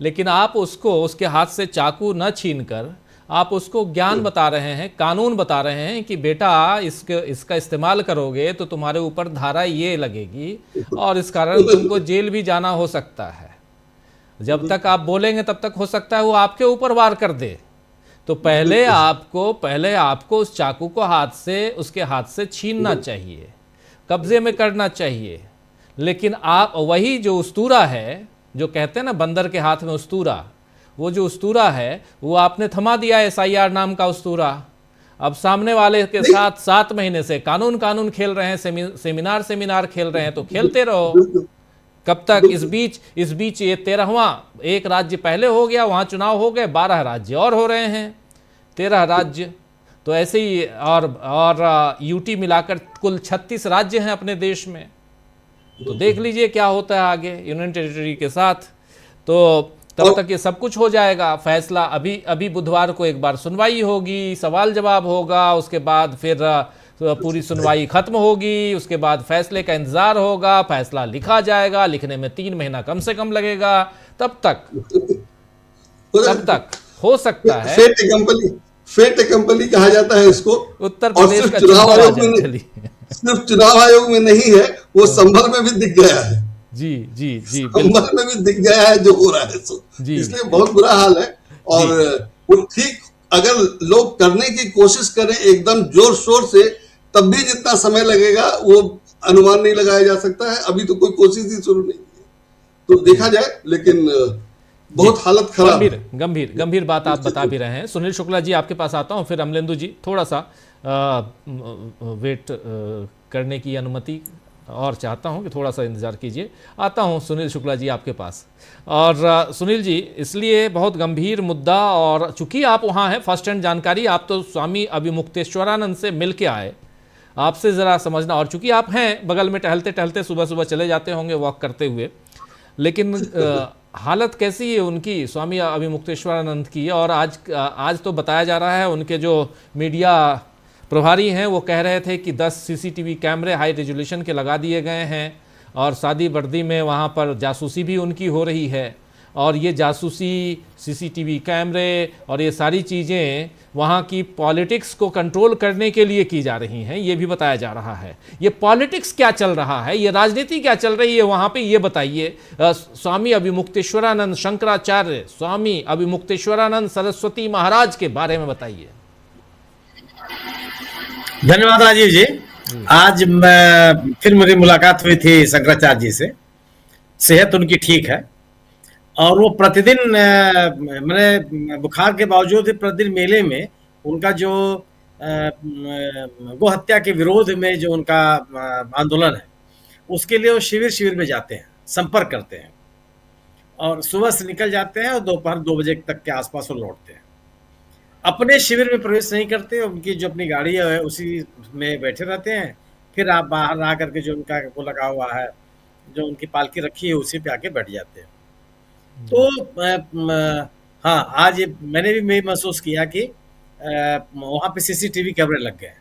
S1: लेकिन आप उसको उसके हाथ से चाकू न छीनकर आप उसको ज्ञान बता रहे हैं, कानून बता रहे हैं कि बेटा इसका इस्तेमाल करोगे तो तुम्हारे ऊपर धारा ये लगेगी और इस कारण तुमको जेल भी जाना हो सकता है। जब तक आप बोलेंगे तब तक हो सकता है वो आपके ऊपर वार कर दे। तो पहले आपको उस चाकू को उसके हाथ से छीनना चाहिए, कब्जे में करना चाहिए। लेकिन आप वही जो उस्तूरा है, जो कहते हैं ना बंदर के हाथ में उस्तूरा, वो जो उस्तूरा है वो आपने थमा दिया, एसआईआर नाम का उस्तूरा। अब सामने वाले के साथ 7 महीने से कानून खेल रहे हैं, सेमिनार खेल रहे हैं, तो खेलते रहो। कब तक? इस बीच ये 13वां, एक राज्य पहले हो गया, वहां चुनाव हो गए, 12 राज्य और हो रहे हैं, 13 राज्य। तो ऐसे ही और यूटी मिलाकर कुल 36 राज्य हैं अपने देश में। तो देख लीजिए क्या होता है आगे यूनियन टेरिटरी के साथ। तो तब तक ये सब कुछ हो जाएगा। फैसला अभी बुधवार को एक बार सुनवाई होगी, सवाल जवाब होगा, उसके बाद फिर पूरी सुनवाई खत्म होगी, उसके बाद फैसले का इंतजार होगा, फैसला लिखा जाएगा, लिखने में 3 महीना कम से कम लगेगा। तब तक हो सकता है
S7: फेट कंपनी कहा जाता है इसको।
S1: उत्तर प्रदेश का
S7: सिर्फ चुनाव आयोग में नहीं है, वो संभल में भी दिख गया है।
S1: जी
S7: संभल में भी दिख गया है जो हो रहा है। इसलिए बहुत बुरा हाल है। और वो ठीक अगर लोग करने की कोशिश करें एकदम जोर शोर से, तब भी जितना समय लगेगा वो अनुमान नहीं लगाया जा सकता है। अभी तो कोई कोशिश ही शुरू नहीं है, तो देखा जाए। लेकिन बहुत हालत खराब,
S1: गंभीर बात आप बता भी रहे हैं। सुनील शुक्ला जी आपके पास आता हूं, फिर अमलेंदु जी थोड़ा सा वेट करने की अनुमति और चाहता हूं कि थोड़ा सा इंतजार कीजिए। आता हूं सुनील शुक्ला जी आपके पास। और सुनील जी, इसलिए बहुत गंभीर मुद्दा, और चूंकि आप वहां हैं, फर्स्ट हैंड जानकारी, आप तो स्वामी अभिमुक्तेश्वरानंद से मिल के आए, आपसे ज़रा समझना। और चूंकि आप हैं बगल में, टहलते टहलते सुबह सुबह चले जाते होंगे वॉक करते हुए, लेकिन हालत कैसी है उनकी, स्वामी अभिमुक्तेश्वरानंद की? और आज तो बताया जा रहा है उनके जो मीडिया प्रभारी हैं वो कह रहे थे कि 10 सीसीटीवी कैमरे हाई रेजोल्यूशन के लगा दिए गए हैं, और शादी वर्दी में वहाँ पर जासूसी भी उनकी हो रही है। और ये जासूसी, सीसीटीवी कैमरे और ये सारी चीज़ें वहाँ की पॉलिटिक्स को कंट्रोल करने के लिए की जा रही हैं, ये भी बताया जा रहा है। ये पॉलिटिक्स क्या चल रहा है, ये राजनीति क्या चल रही है वहाँ पे, ये बताइए। स्वामी अभिमुक्तेश्वरानंद शंकराचार्य, स्वामी अभिमुक्तेश्वरानंद सरस्वती महाराज के बारे में बताइए।
S8: धन्यवाद राजीव जी। आज फिर मेरी मुलाकात हुई थी शंकराचार्य जी से। सेहत उनकी ठीक है और वो प्रतिदिन, मैंने बुखार के बावजूद प्रतिदिन मेले में उनका जो गो हत्या के विरोध में जो उनका आंदोलन है, उसके लिए वो शिविर में जाते हैं, संपर्क करते हैं, और सुबह से निकल जाते हैं और दोपहर 2 बजे तक के आसपास वो लौटते हैं। अपने शिविर में प्रवेश नहीं करते, उनकी जो अपनी गाड़ी है उसी में बैठे रहते हैं। फिर आप बाहर आ करके जो उनका वो लगा हुआ है, जो उनकी पालकी रखी है, उसी पे आके बैठ जाते हैं। तो हाँ, आज मैंने भी महसूस किया कि वहाँ पे सीसीटीवी कैमरे लग गए।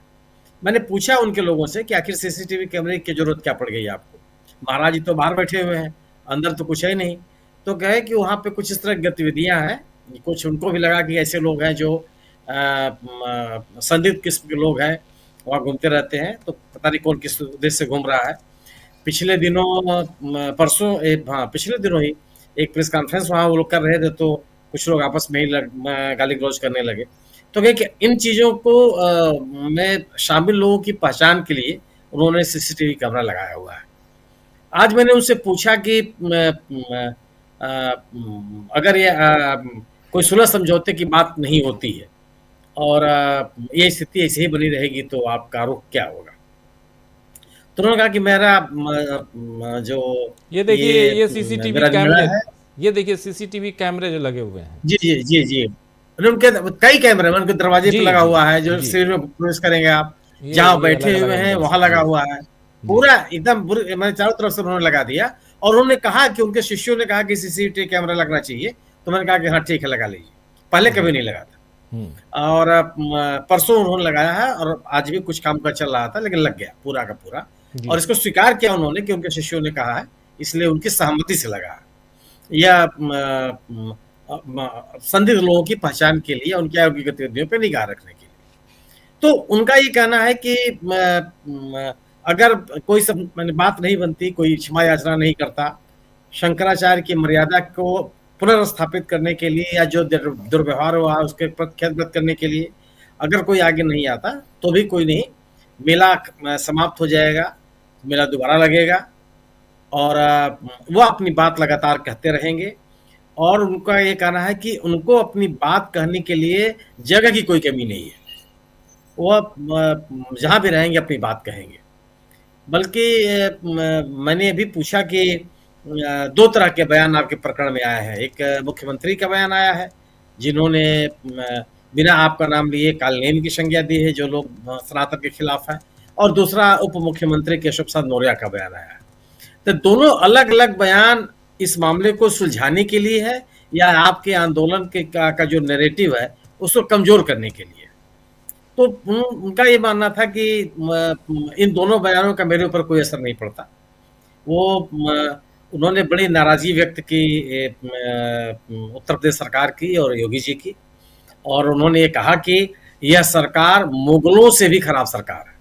S8: मैंने पूछा उनके लोगों से कि आखिर सीसीटीवी कैमरे की जरूरत क्या पड़ गई आपको? महाराज जी तो बाहर बैठे हुए हैं, अंदर तो कुछ है नहीं। तो कहे कि वहाँ पे कुछ इस तरह की गतिविधियां हैं। कुछ उनको भी लगा कि ऐसे लोग हैं जो संदिग्ध किस्म के लोग हैं, वहाँ घूमते रहते हैं, तो पता नहीं कौन किस उद्देश्य से घूम रहा है। पिछले दिनों पिछले दिनों ही एक प्रेस कॉन्फ्रेंस वहाँ वो लोग कर रहे थे, तो कुछ लोग आपस में ही गाली गलौज करने लगे। तो कहे कि इन चीज़ों को में शामिल लोगों की पहचान के लिए उन्होंने सीसीटीवी कैमरा लगाया हुआ है। आज मैंने उनसे पूछा कि अगर ये कोई सुलह समझौते की बात नहीं होती है और ये स्थिति ऐसे ही बनी रहेगी तो आपका रुख क्या होगा? तो उन्होंने कहा कि मेरा जो
S1: ये देखिए ये सीसीटीवी
S8: मेरा
S1: कैमरे
S8: निर्णय है।
S1: ये देखिए सीसीटीवी कैमरे जो लगे हुए हैं।
S8: जी जी जी जी, उनके कई कैमरे हैं, उनके दरवाजे पे
S1: जी,
S8: लगा
S1: जी,
S8: हुआ है, जो
S1: जी।
S8: शिविर में प्रवेश करेंगे आप,
S1: ये
S8: जहाँ बैठे
S1: अलग-अलग
S8: हुए हैं
S1: एंगल
S8: वहां
S1: से,
S8: लगा
S1: जी।
S8: हुआ है, पूरा एकदम मैंने चारों तरफ से उन्होंने लगा दिया। और उन्होंने कहा कि उनके शिष्यों ने कहा कि सीसीटीवी कैमरा लगना चाहिए, तो मैंने कहा कि हाँ ठीक है, लगा लीजिए। पहले कभी नहीं लगा था, और परसों उन्होंने लगाया है, और आज भी कुछ काम का चल रहा था, लेकिन लग गया पूरा का पूरा।
S1: जी।
S8: और इसको स्वीकार किया उन्होंने कि उनके शिष्यों ने कहा है, इसलिए उनकी सहमति से लगा है। या संदिग्ध लोगों की पहचान के लिए, उनकी आरोग्य गतिविधियों पर निगाह रखने के लिए। तो उनका ये कहना है कि अगर कोई सब बात नहीं बनती, कोई क्षमा याचना नहीं करता, शंकराचार्य की मर्यादा को पुनर्स्थापित करने के लिए या जो दुर्व्यवहार हुआ उसके प्रत्याघात करने के लिए अगर कोई आगे नहीं आता तो भी कोई नहीं, मेला समाप्त हो जाएगा, मेला दोबारा लगेगा और वो अपनी बात लगातार कहते रहेंगे। और उनका ये कहना है कि उनको अपनी बात कहने के लिए जगह की कोई कमी नहीं है, वो जहाँ भी रहेंगे अपनी बात कहेंगे। बल्कि मैंने अभी पूछा कि दो तरह के बयान आपके प्रकरण में आए हैं। एक मुख्यमंत्री का बयान आया है, जिन्होंने बिना आपका नाम लिए कालनेमी की संज्ञा दी है, जो लोग सनातन के खिलाफ है, और दूसरा उप मुख्यमंत्री केशव प्रसाद मौर्य का बयान आया है। तो दोनों अलग अलग बयान इस मामले को सुलझाने के लिए है या आपके आंदोलन के का जो नैरेटिव है उसको कमजोर करने के लिए? तो उनका ये मानना था कि इन दोनों बयानों का मेरे ऊपर कोई असर नहीं पड़ता। वो उन्होंने बड़ी नाराजगी व्यक्त की उत्तर प्रदेश सरकार की और योगी जी की, और उन्होंने ये कहा कि यह सरकार मुगलों से भी खराब सरकार है,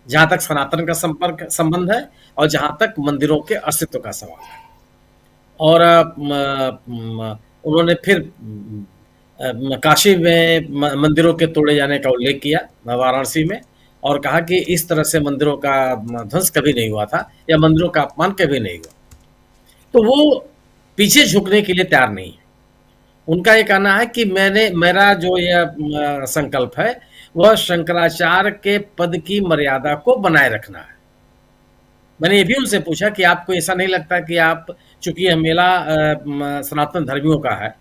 S8: जहाँ तक सनातन का संबंध है और जहाँ तक मंदिरों के अस्तित्व का सवाल है। और उन्होंने फिर काशी में मंदिरों के तोड़े जाने का उल्लेख किया, वाराणसी में, और कहा कि इस तरह से मंदिरों का ध्वंस कभी नहीं हुआ था या मंदिरों का अपमान कभी नहीं हुआ। तो वो पीछे झुकने के लिए तैयार नहीं है। उनका ये कहना है कि मेरा जो यह संकल्प है वह शंकराचार्य के पद की मर्यादा को बनाए रखना है। मैंने ये भी उनसे पूछा कि आपको ऐसा नहीं लगता कि आप, चूंकि यह मेला सनातन धर्मियों का है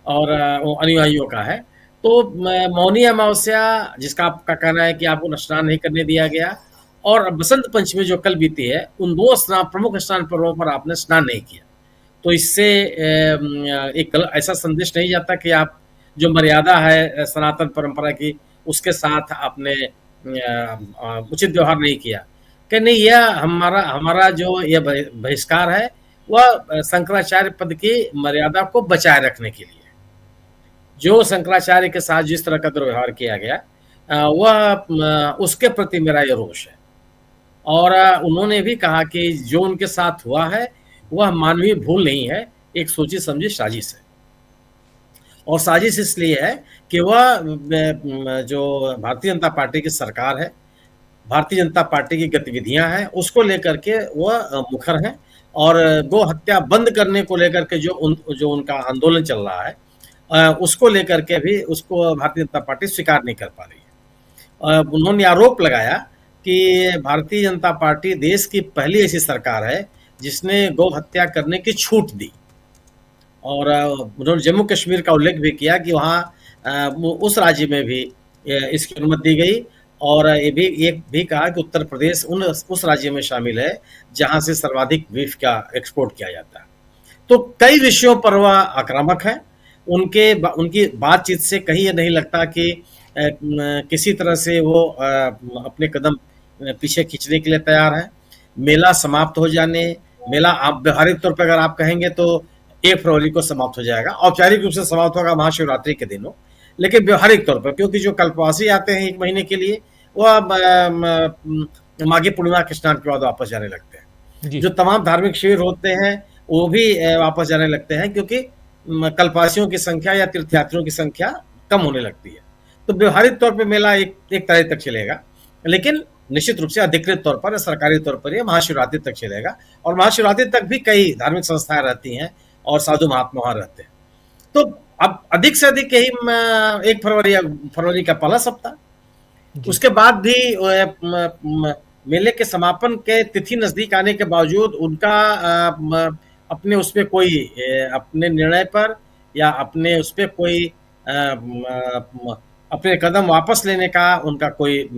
S8: और अनुयायियों का है, तो मौनी अमावस्या जिसका आपका कहना है कि आपको स्नान नहीं करने दिया गया, और बसंत पंचमी जो कल बीती है, उन दो प्रमुख स्नान पर्वों पर आपने स्नान नहीं किया, तो इससे एक ऐसा संदेश नहीं जाता कि आप जो मर्यादा है सनातन परंपरा की उसके साथ आपने उचित व्यवहार नहीं किया? कि नहीं, यह हमारा जो यह बहिष्कार है वह शंकराचार्य पद की मर्यादा को बचाए रखने के लिए। जो शंकराचार्य के साथ जिस तरह का दुर्व्यवहार किया गया वह उसके प्रति मेरा ये रोष है। और उन्होंने भी कहा कि जो उनके साथ हुआ है वह मानवीय भूल नहीं है, एक सोची समझी साजिश है। और साजिश इसलिए है कि वह जो भारतीय जनता पार्टी की सरकार है, भारतीय जनता पार्टी की गतिविधियां हैं, उसको लेकर के वह मुखर हैं, और गो हत्या बंद करने को लेकर के जो उनका आंदोलन चल रहा है उसको लेकर के भी उसको भारतीय जनता पार्टी स्वीकार नहीं कर पा रही है। उन्होंने आरोप लगाया कि भारतीय जनता पार्टी देश की पहली ऐसी सरकार है जिसने गौ हत्या करने की छूट दी। और उन्होंने जम्मू कश्मीर का उल्लेख भी किया कि वहाँ उस राज्य में भी इसकी अनुमति दी गई। और ये भी कहा कि उत्तर प्रदेश उस राज्य में शामिल है जहां से सर्वाधिक बीफ का एक्सपोर्ट किया जाता है। तो कई विषयों पर वह आक्रामक है। उनकी बातचीत से कहीं ये नहीं लगता कि किसी तरह से वो अपने कदम पीछे खींचने के लिए तैयार है। मेला समाप्त हो जाने, मेला आप व्यवहारिक तौर पर अगर आप कहेंगे तो 1 फरवरी को समाप्त हो जाएगा, औपचारिक रूप से समाप्त होगा महाशिवरात्रि के दिनों, लेकिन व्यवहारिक तौर पर क्योंकि जो कल्पवासी आते हैं 1 महीने के लिए वह माघी पूर्णिमा के स्नान के बाद वापस जाने लगते हैं। जो तमाम धार्मिक शिविर होते हैं वो भी वापस जाने लगते हैं क्योंकि कल्पवासियों की संख्या या तीर्थयात्रियों की संख्या कम होने लगती है। तो व्यवहारिक तौर पर मेला एक तारीख तक चलेगा, लेकिन निश्चित रूप से अधिकृत तौर पर सरकारी तौर पर यह महाशिवरात्रि तक चलेगा। और महाशिवरात्रि तक भी कई धार्मिक संस्थाएं रहती हैं और साधु महात्मा वहां रहते हैं। तो अब अधिक से अधिक यही 1 फरवरी का पहला सप्ताह, उसके बाद भी मेले के समापन के तिथि नजदीक आने के बावजूद उनका अपने उस पर कोई अपने निर्णय पर या अपने उस पर कोई अपने कदम वापस लेने का उनका कोई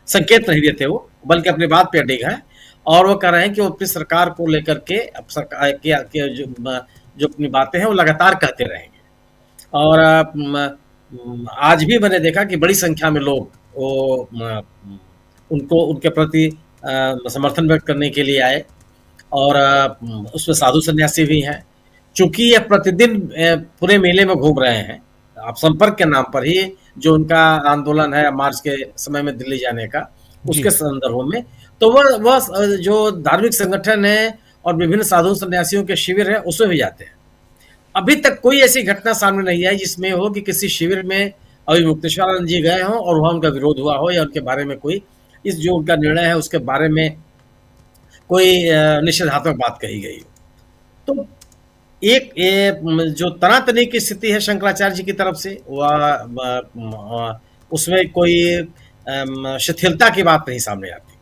S8: संकेत नहीं देते वो, बल्कि अपनी बात पे अडिग है। और वो कह रहे हैं कि वो अपनी सरकार को लेकर के सरकार के जो अपनी बातें हैं वो लगातार कहते रहेंगे। और आज भी मैंने देखा कि बड़ी संख्या में लोग वो उनके प्रति समर्थन व्यक्त करने के लिए आए और उसमें साधु सन्यासी भी हैं। चूंकि ये प्रतिदिन पूरे मेले में घूम रहे हैं, आप संपर्क के नाम पर ही जो उनका आंदोलन है मार्च के समय में दिल्ली जाने का, उसके संदर्भ में, तो वह जो धार्मिक संगठन है और विभिन्न साधु सन्यासियों के शिविर है उसमें भी जाते हैं। अभी तक कोई ऐसी घटना सामने नहीं आई जिसमें हो कि किसी शिविर में अभी मुक्तेश्वरानंद जी गए हों और वहां उनका विरोध हुआ हो या उनके बारे में कोई इस जो उनका निर्णय है उसके बारे में कोई निषेधात्मक बात कही गई हो। तो एक जो तनातनी की स्थिति है शंकराचार्य जी की तरफ से वह उसमें कोई शिथिलता की बात नहीं सामने आती।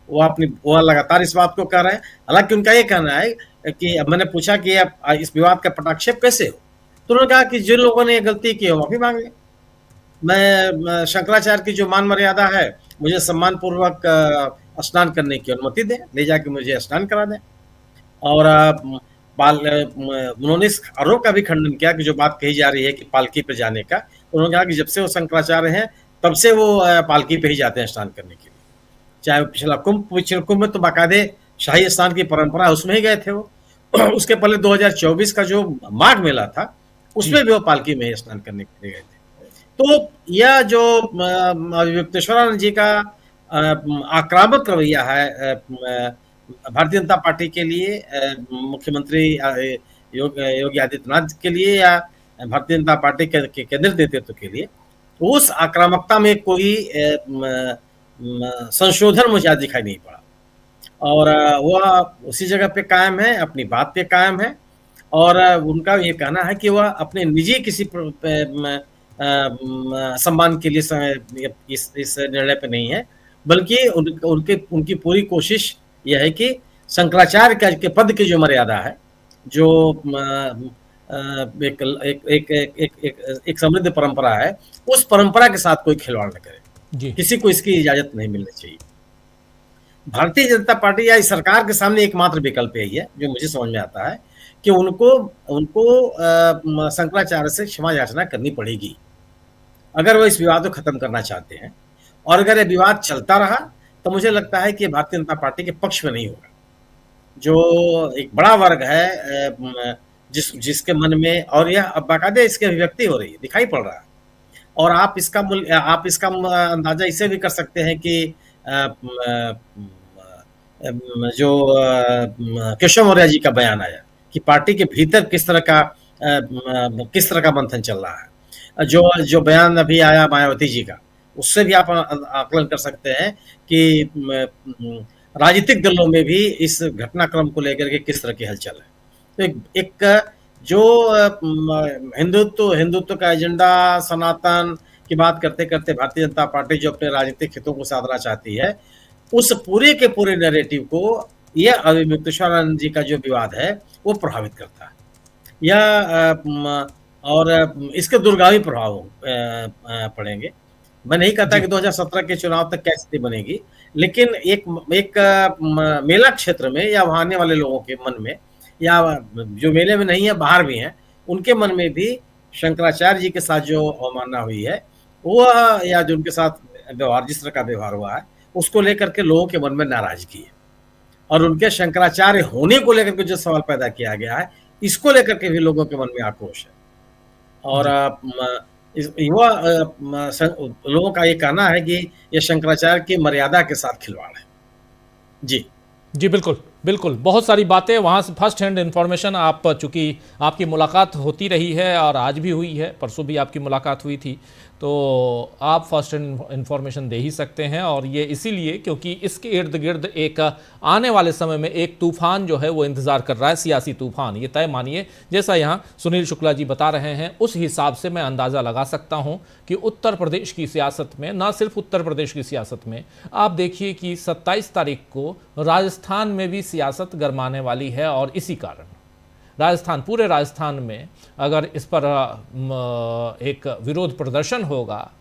S8: वह लगातार इस बात को कह रहे हैं। हालांकि उनका ये कहना है कि अब मैंने पूछा कि इस विवाद का पटाक्षेप कैसे हो, तो उन्होंने कहा कि जिन लोगों ने गलती की हो माफी मांग ले। मैं शंकराचार्य की जो मान मर्यादा है, मुझे सम्मान पूर्वक स्नान करने की अनुमति दें, ले जाके मुझे स्नान करा दें। और उन्होंने इस आरोप का भी खंडन किया कि जो बात कही जा रही है कि पालकी पे जाने का, उन्होंने कहा कि जब से वो शंकराचार्य हैं तब से वो पालकी पे ही जाते हैं स्नान करने के लिए। चाहे पिछला कुंभ में तो बाकायदे शाही स्नान की परंपरा उसमें ही गए थे वो। उसके पहले 2024 का जो माघ मेला था उसमें भी वो पालकी में ही स्नान करने के लिए गए थे। तो यह जो मुक्तेश्वरानंद जी का आक्रामक रवैया है भारतीय जनता पार्टी के लिए, मुख्यमंत्री योगी आदित्यनाथ के लिए या भारतीय जनता पार्टी के केंद्रीय नेतृत्व के लिए, उस आक्रामकता में कोई संशोधन मुझे आज दिखाई नहीं पड़ा। और वह उसी जगह पे कायम है, अपनी बात पे कायम है। और उनका ये कहना है कि वह अपने निजी किसी सम्मान के लिए इस निर्णय पे नहीं है, बल्कि उनकी पूरी कोशिश यह है कि शंकराचार्य के पद की जो मर्यादा है, जो एक समृद्ध परंपरा है, उस परंपरा के साथ कोई खिलवाड़ न करे। किसी को इसकी इजाजत नहीं मिलनी चाहिए। भारतीय जनता पार्टी या इस सरकार के सामने एकमात्र विकल्प यही है जो मुझे समझ में आता है कि उनको शंकराचार्य से क्षमा याचना करनी पड़ेगी अगर वो इस विवाद को खत्म करना चाहते हैं। और अगर ये विवाद चलता रहा तो मुझे लगता है कि भारतीय जनता पार्टी के पक्ष में नहीं होगा। जो एक बड़ा वर्ग है जिसके मन में, और यह अब बाकायदे इसकी अभिव्यक्ति हो रही है, दिखाई पड़ रहा है। और आप इसका अंदाजा इसे भी कर सकते हैं कि जो केशव मौर्य जी का बयान आया कि पार्टी के भीतर किस तरह का मंथन चल रहा है। जो बयान अभी आया मायावती जी का, उससे भी आप आकलन कर सकते हैं कि राजनीतिक दलों में भी इस घटनाक्रम को लेकर के किस तरह की हलचल है। तो एक जो हिंदुत्व का एजेंडा, सनातन की बात करते करते भारतीय जनता पार्टी जो अपने राजनीतिक हितों को साधना चाहती है, उस पूरे के पूरे नैरेटिव को यह मुक्तेश्वरानंद जी का जो विवाद है वो प्रभावित करता है। यह और इसके दूरगामी प्रभाव पड़ेंगे। मैं नहीं कहता कि 2017 के चुनाव तक क्या स्थिति बनेगी, लेकिन एक मेला क्षेत्र में या वहां आने वाले लोगों के मन में, या जो मेले में नहीं है बाहर भी हैं, उनके मन में भी शंकराचार्य जी के साथ जो अवमानना हुई है वो, या जो उनके साथ व्यवहार, जिस तरह का व्यवहार हुआ है, उसको लेकर के लोगों के मन में नाराजगी है। और उनके शंकराचार्य होने को लेकर के जो सवाल पैदा किया गया है, इसको लेकर के भी लोगों के मन में आक्रोश है। और युवा लोगों का ये कहना है कि ये शंकराचार्य की मर्यादा के साथ खिलवाड़ है। जी
S1: जी बिल्कुल बिल्कुल, बहुत सारी बातें वहाँ से फर्स्ट हैंड इन्फॉर्मेशन, आप चूँकि आपकी मुलाकात होती रही है और आज भी हुई है, परसों भी आपकी मुलाकात हुई थी, तो आप फर्स्ट हैंड इन्फॉर्मेशन दे ही सकते हैं। और ये इसीलिए क्योंकि इसके इर्द गिर्द एक आने वाले समय में एक तूफान जो है वो इंतज़ार कर रहा है, सियासी तूफान, ये तय मानिए। जैसा यहाँ सुनील शुक्ला जी बता रहे हैं, उस हिसाब से मैं अंदाज़ा लगा सकता हूँ कि उत्तर प्रदेश की सियासत में, ना सिर्फ उत्तर प्रदेश की सियासत में, आप देखिए कि 27 तारीख को राजस्थान में भी सियासत गरमाने वाली है। और इसी कारण राजस्थान, पूरे राजस्थान में अगर इस पर एक विरोध प्रदर्शन होगा,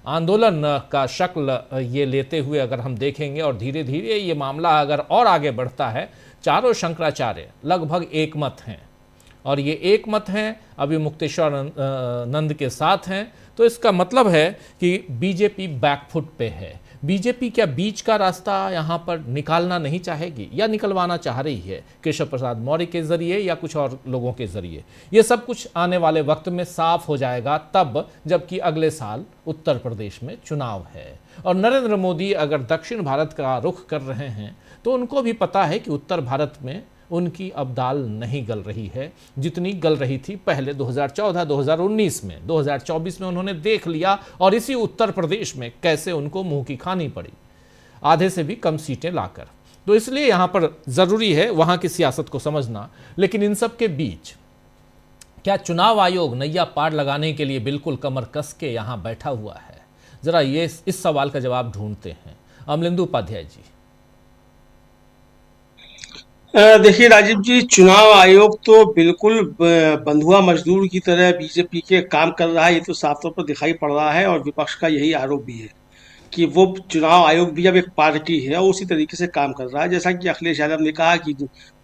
S1: आंदोलन का शक्ल ये लेते हुए अगर हम देखेंगे, और धीरे धीरे ये मामला अगर और आगे बढ़ता है, चारों शंकराचार्य लगभग एक मत हैं, और ये एक मत हैं, अभी मुक्तेश्वर नंद के साथ हैं, तो इसका मतलब है कि बीजेपी बैकफुट पे है। बीजेपी क्या बीच का रास्ता यहाँ पर निकालना नहीं चाहेगी, या निकलवाना चाह रही है केशव प्रसाद मौर्य के जरिए या कुछ और लोगों के जरिए? ये सब कुछ आने वाले वक्त में साफ हो जाएगा, तब जबकि अगले साल उत्तर प्रदेश में चुनाव है। और नरेंद्र मोदी अगर दक्षिण भारत का रुख कर रहे हैं, तो उनको भी पता है कि उत्तर भारत में उनकी अब दाल नहीं गल रही है जितनी गल रही थी पहले 2014-2019 में। 2024 में उन्होंने देख लिया, और इसी उत्तर प्रदेश में कैसे उनको मुंह की खानी पड़ी, आधे से भी कम सीटें लाकर। तो इसलिए यहाँ पर ज़रूरी है वहाँ की सियासत को समझना। लेकिन इन सब के बीच क्या चुनाव आयोग नैया पार लगाने के लिए बिल्कुल कमर कस के यहाँ बैठा हुआ है? ज़रा ये इस सवाल का जवाब ढूंढते हैं। अमलेंदु उपाध्याय जी।
S3: देखिए राजीव जी, चुनाव आयोग तो बिल्कुल बंधुआ मजदूर की तरह बीजेपी के काम कर रहा है, ये तो साफ तौर पर दिखाई पड़ रहा है। और विपक्ष का यही आरोप भी है कि वो चुनाव आयोग भी अब एक पार्टी है और उसी तरीके से काम कर रहा है। जैसा कि अखिलेश यादव ने कहा कि,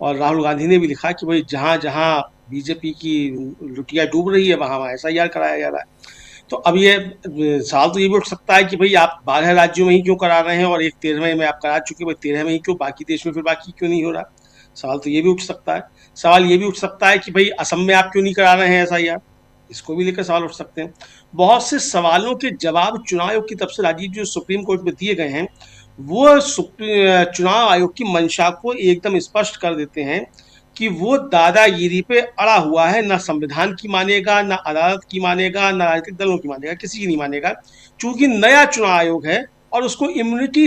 S3: और राहुल गांधी ने भी लिखा कि भाई जहाँ जहाँ बीजेपी की लुटिया डूब रही है वहाँ वहाँ SIR कराया जा रहा है। तो अब ये सवाल तो ये भी उठ सकता है कि भाई आप 12 राज्यों में ही क्यों करा रहे हैं, और एक 13वें में आप करा चुके, भाई 13 में ही क्यों, बाकी देश में फिर बाकी क्यों नहीं हो रहा? सवाल तो ये भी उठ सकता है। सवाल ये भी उठ सकता है कि भाई असम में आप क्यों नहीं करा रहे हैं SIR, इसको भी लेकर सवाल उठ सकते हैं। बहुत से सवालों के जवाब चुनाव आयोग की तरफ से राजीव जो सुप्रीम कोर्ट में दिए गए हैं, वो चुनाव आयोग की मंशा को एकदम स्पष्ट कर देते हैं कि वो दादागिरी पे अड़ा हुआ है। ना संविधान की मानेगा, ना अदालत की मानेगा, ना राजनीतिक दलों की मानेगा, किसी की नहीं मानेगा। चूंकि नया चुनाव आयोग है और उसको इम्यूनिटी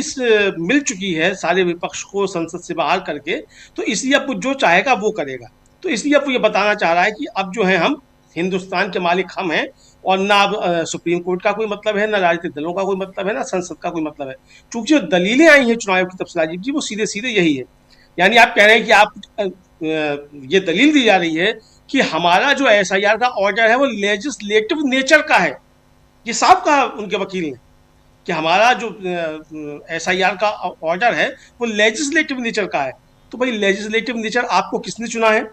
S3: मिल चुकी है सारे विपक्ष को संसद से बाहर करके, तो इसलिए अब जो चाहेगा वो करेगा। तो इसलिए अब वो ये बताना चाह रहा है कि अब जो है हम हिंदुस्तान के मालिक हम हैं, और ना अब सुप्रीम कोर्ट का कोई मतलब है, ना राजनीतिक दलों का कोई मतलब है, ना संसद का कोई मतलब है। चूंकि जो दलीलें आई हैं चुनाव आयोग की तरफ से राजीव जी, वो सीधे सीधे यही है। यानी आप कह रहे हैं कि आप ये दलील दी जा रही है कि हमारा जो SIR का ऑर्डर है वो लेजिस्लेटिव नेचर का है। ये साफ कहा उनके वकील ने कि हमारा जो SIR का ऑर्डर है वो लेजिस्लेटिव नेचर का है। तो भाई लेजिस्लेटिव नेचर आपको किसने चुना है?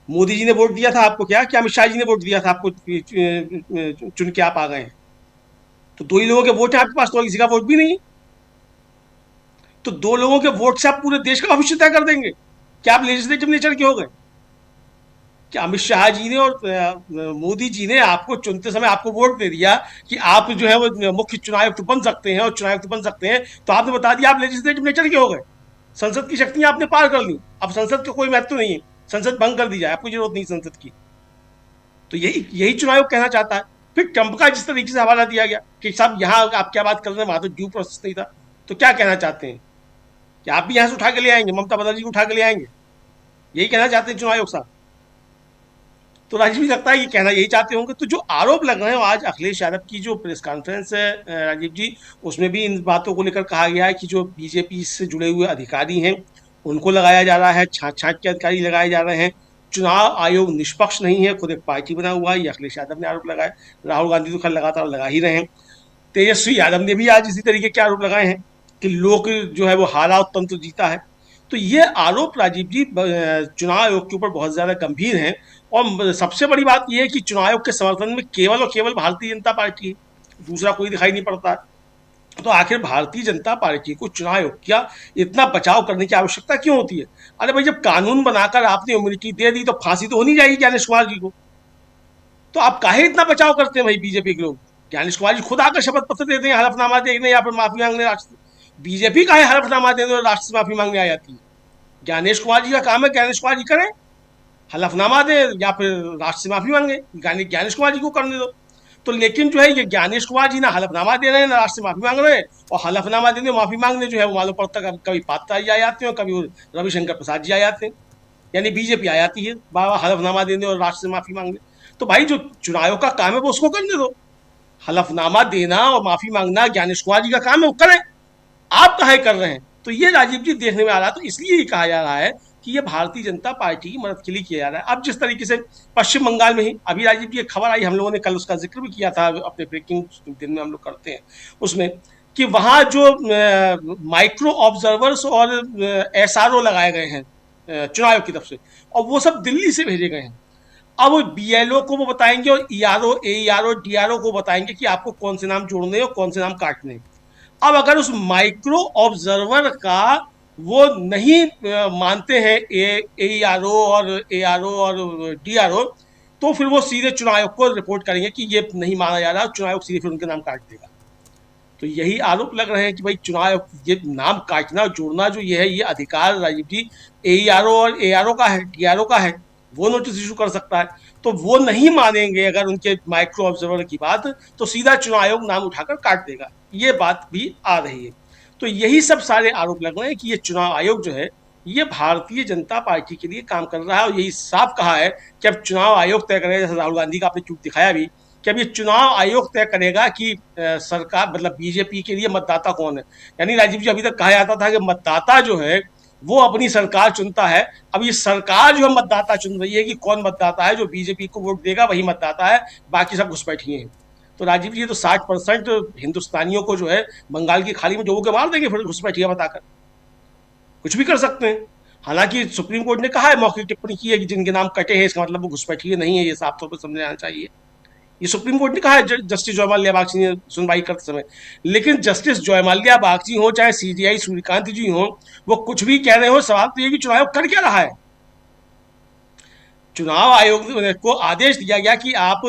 S3: मोदी जी ने वोट दिया था आपको क्या अमित शाह जी ने वोट दिया था आपको, चुन के आप आ गए हैं? तो 2 ही लोगों के वोट है आपके पास, तो किसी का वोट भी नहीं। तो 2 लोगों के वोट से आप पूरे देश का भविष्य तय कर देंगे? क्या आप लेजिस्लेटिव नेचर के हो गए? क्या अमित शाह जी ने और मोदी जी ने आपको चुनते समय आपको वोट दे दिया कि आप जो है वो मुख्य चुनाव आयुक्त बन सकते हैं और चुनाव आयुक्त बन सकते हैं, तो आपने बता दिया आप लेजिस्लेटिव नेचर के हो गए? संसद की शक्तियां आपने पार कर ली, अब संसद का कोई महत्व नहीं है, संसद भंग कर दी जाए, आपको जरूरत नहीं संसद की। तो यही चुनाव आयोग कहना चाहता है। फिर ट्रंप का जिस तरीके से हवाला दिया गया कि साहब यहाँ आप क्या बात कर रहे हैं, वहां तो ड्यू प्रोसेस नहीं था, तो क्या कहना चाहते हैं कि आप भी यहाँ से उठा के ले आएंगे, ममता बनर्जी को उठा के ले आएंगे? यही कहना चाहते हैं चुनाव आयोग साहब? तो राजीव भी लगता है ये कहना यही चाहते होंगे। तो जो आरोप लग रहे हैं आज अखिलेश यादव की जो प्रेस कॉन्फ्रेंस है राजीव जी, उसमें भी इन बातों को लेकर कहा गया है कि जो बीजेपी से जुड़े हुए अधिकारी हैं उनको लगाया जा रहा है, छाँट के अधिकारी लगाए जा रहे हैं, चुनाव आयोग निष्पक्ष नहीं है, खुद एक पार्टी बना हुआ है, ये अखिलेश यादव ने आरोप लगाया, राहुल गांधी तो खैर लगातार लगा ही रहे हैं, तेजस्वी यादव ने भी आज इसी तरीके के आरोप लगाए हैं कि लोक जो है वो हारा और तंत्र जीता है। तो ये आरोप राजीव जी चुनाव आयोग के ऊपर बहुत ज्यादा गंभीर हैं, और सबसे बड़ी बात यह है कि चुनाव आयोग के समर्थन में केवल और केवल भारतीय जनता पार्टी है, दूसरा कोई दिखाई नहीं पड़ता। तो आखिर भारतीय जनता पार्टी को चुनाव आयोग का इतना बचाव करने की आवश्यकता क्यों होती है? अरे भाई, जब कानून बनाकर आपने इम्यूनिटी दे दी तो फांसी तो होनी चाहिए ज्ञानेश कुमार जी को, तो आप काहे इतना बचाव करते हैं भाई बीजेपी के लोग? ज्ञानेश कुमार जी खुद आकर शपथ पत्र देते हैं, हलफनामा देने या फिर माफी मांगने राष्ट्र, बीजेपी का है हलफनामा देने और राष्ट्र से माफी मांगने आ जाती है। ज्ञानेश कुमार जी का काम है, ज्ञानेश कुमार जी करें, हलफनामा दे या फिर राष्ट्र से माफी मांगे, ज्ञानेश कुमार जी को करने दो। तो लेकिन जो है ये ज्ञानेश कुमार जी ना हलफनामा दे रहे हैं ना राष्ट्र से माफी मांग रहे हैं, और हलफनामा देने माफी मांगने जो है वो मालूम पड़ता है कभी पात्रा जी आ जाते हैं और कभी रविशंकर प्रसाद जी आ जाते हैं, यानी बीजेपी आ जाती है बाबा हलफनामा देने और राष्ट्र से माफी मांगने। तो भाई जो चुनाव का काम है वो उसको करने दो, हलफनामा देना और माफी मांगना ज्ञानेश कुमार जी का काम है, वो करें, आप काहे कर रहे हैं? तो ये राजीव जी देखने में आ रहा है। तो इसलिए ये कहा जा रहा है कि ये भारतीय जनता पार्टी की मदद के लिए किया जा रहा है। अब जिस तरीके से पश्चिम बंगाल में ही अभी राजीव जी एक खबर आई, हम लोगों ने कल उसका जिक्र भी किया था अपने ब्रेकिंग दिन में, हम लोग करते हैं उसमें, कि वहाँ जो माइक्रो ऑब्जर्वर्स और SRO लगाए गए हैं चुनाव आयोग की तरफ से, और वो सब दिल्ली से भेजे गए हैं। अब BLO को वो बताएंगे और ERO, AERO, DRO को बताएंगे कि आपको कौन से नाम जोड़ने और कौन से नाम काटने। अब अगर उस माइक्रो ऑब्जर्वर का वो नहीं मानते हैं AERO और ARO और DRO, तो फिर वो सीधे चुनाव आयोग को रिपोर्ट करेंगे कि ये नहीं माना जा रहा, चुनाव आयोग सीधे फिर उनके नाम काट देगा। तो यही आरोप लग रहे हैं कि भाई चुनाव आयोग ये नाम काटना और जोड़ना जो ये है, ये अधिकार राजीव जी AERO और ARO का है, DRO का है, वो नोटिस इशू कर सकता है। तो वो नहीं मानेंगे अगर उनके माइक्रो ऑब्जर्वर की बात, तो सीधा चुनाव आयोग नाम उठाकर काट देगा, ये बात भी आ रही है। तो यही सब सारे आरोप लग रहे हैं कि ये चुनाव आयोग जो है ये भारतीय जनता पार्टी के लिए काम कर रहा है, और यही साफ कहा है कि अब चुनाव आयोग तय करेगा, जैसे राहुल गांधी का आपने ट्वीट दिखाया भी, कि अब ये चुनाव आयोग तय करेगा कि सरकार मतलब बीजेपी के लिए मतदाता कौन है। यानी राजीव जी अभी तक कहा जाता था कि मतदाता जो है वो अपनी सरकार चुनता है, अब ये सरकार जो है मतदाता चुन रही है कि कौन मतदाता है जो बीजेपी को वोट देगा, वही मतदाता है, बाकी सब घुसपैठिए हैं। तो राजीव जी तो 60% हिंदुस्तानियों को जो है बंगाल की खाली में डुबो के मार देंगे, फिर घुसपैठिया बताकर कुछ भी कर सकते हैं। हालांकि सुप्रीम कोर्ट ने कहा है, मौखिक टिप्पणी की है कि जिनके नाम कटे हैं इसका मतलब वो घुसपैठिए नहीं है, ये साफ तौर पर समझ आना चाहिए। ये सुप्रीम कोर्ट ने कहा है जस्टिस जयमाल्या बागची ने सुनवाई करते समय। लेकिन जस्टिस जयमाल्या बागची हो चाहे CJI सूर्यकांत जी हो, वो कुछ भी कह रहे हो, सवाल तो ये कि चुनाव आयोग कर क्या रहा है? चुनाव आयोग को आदेश दिया गया कि आप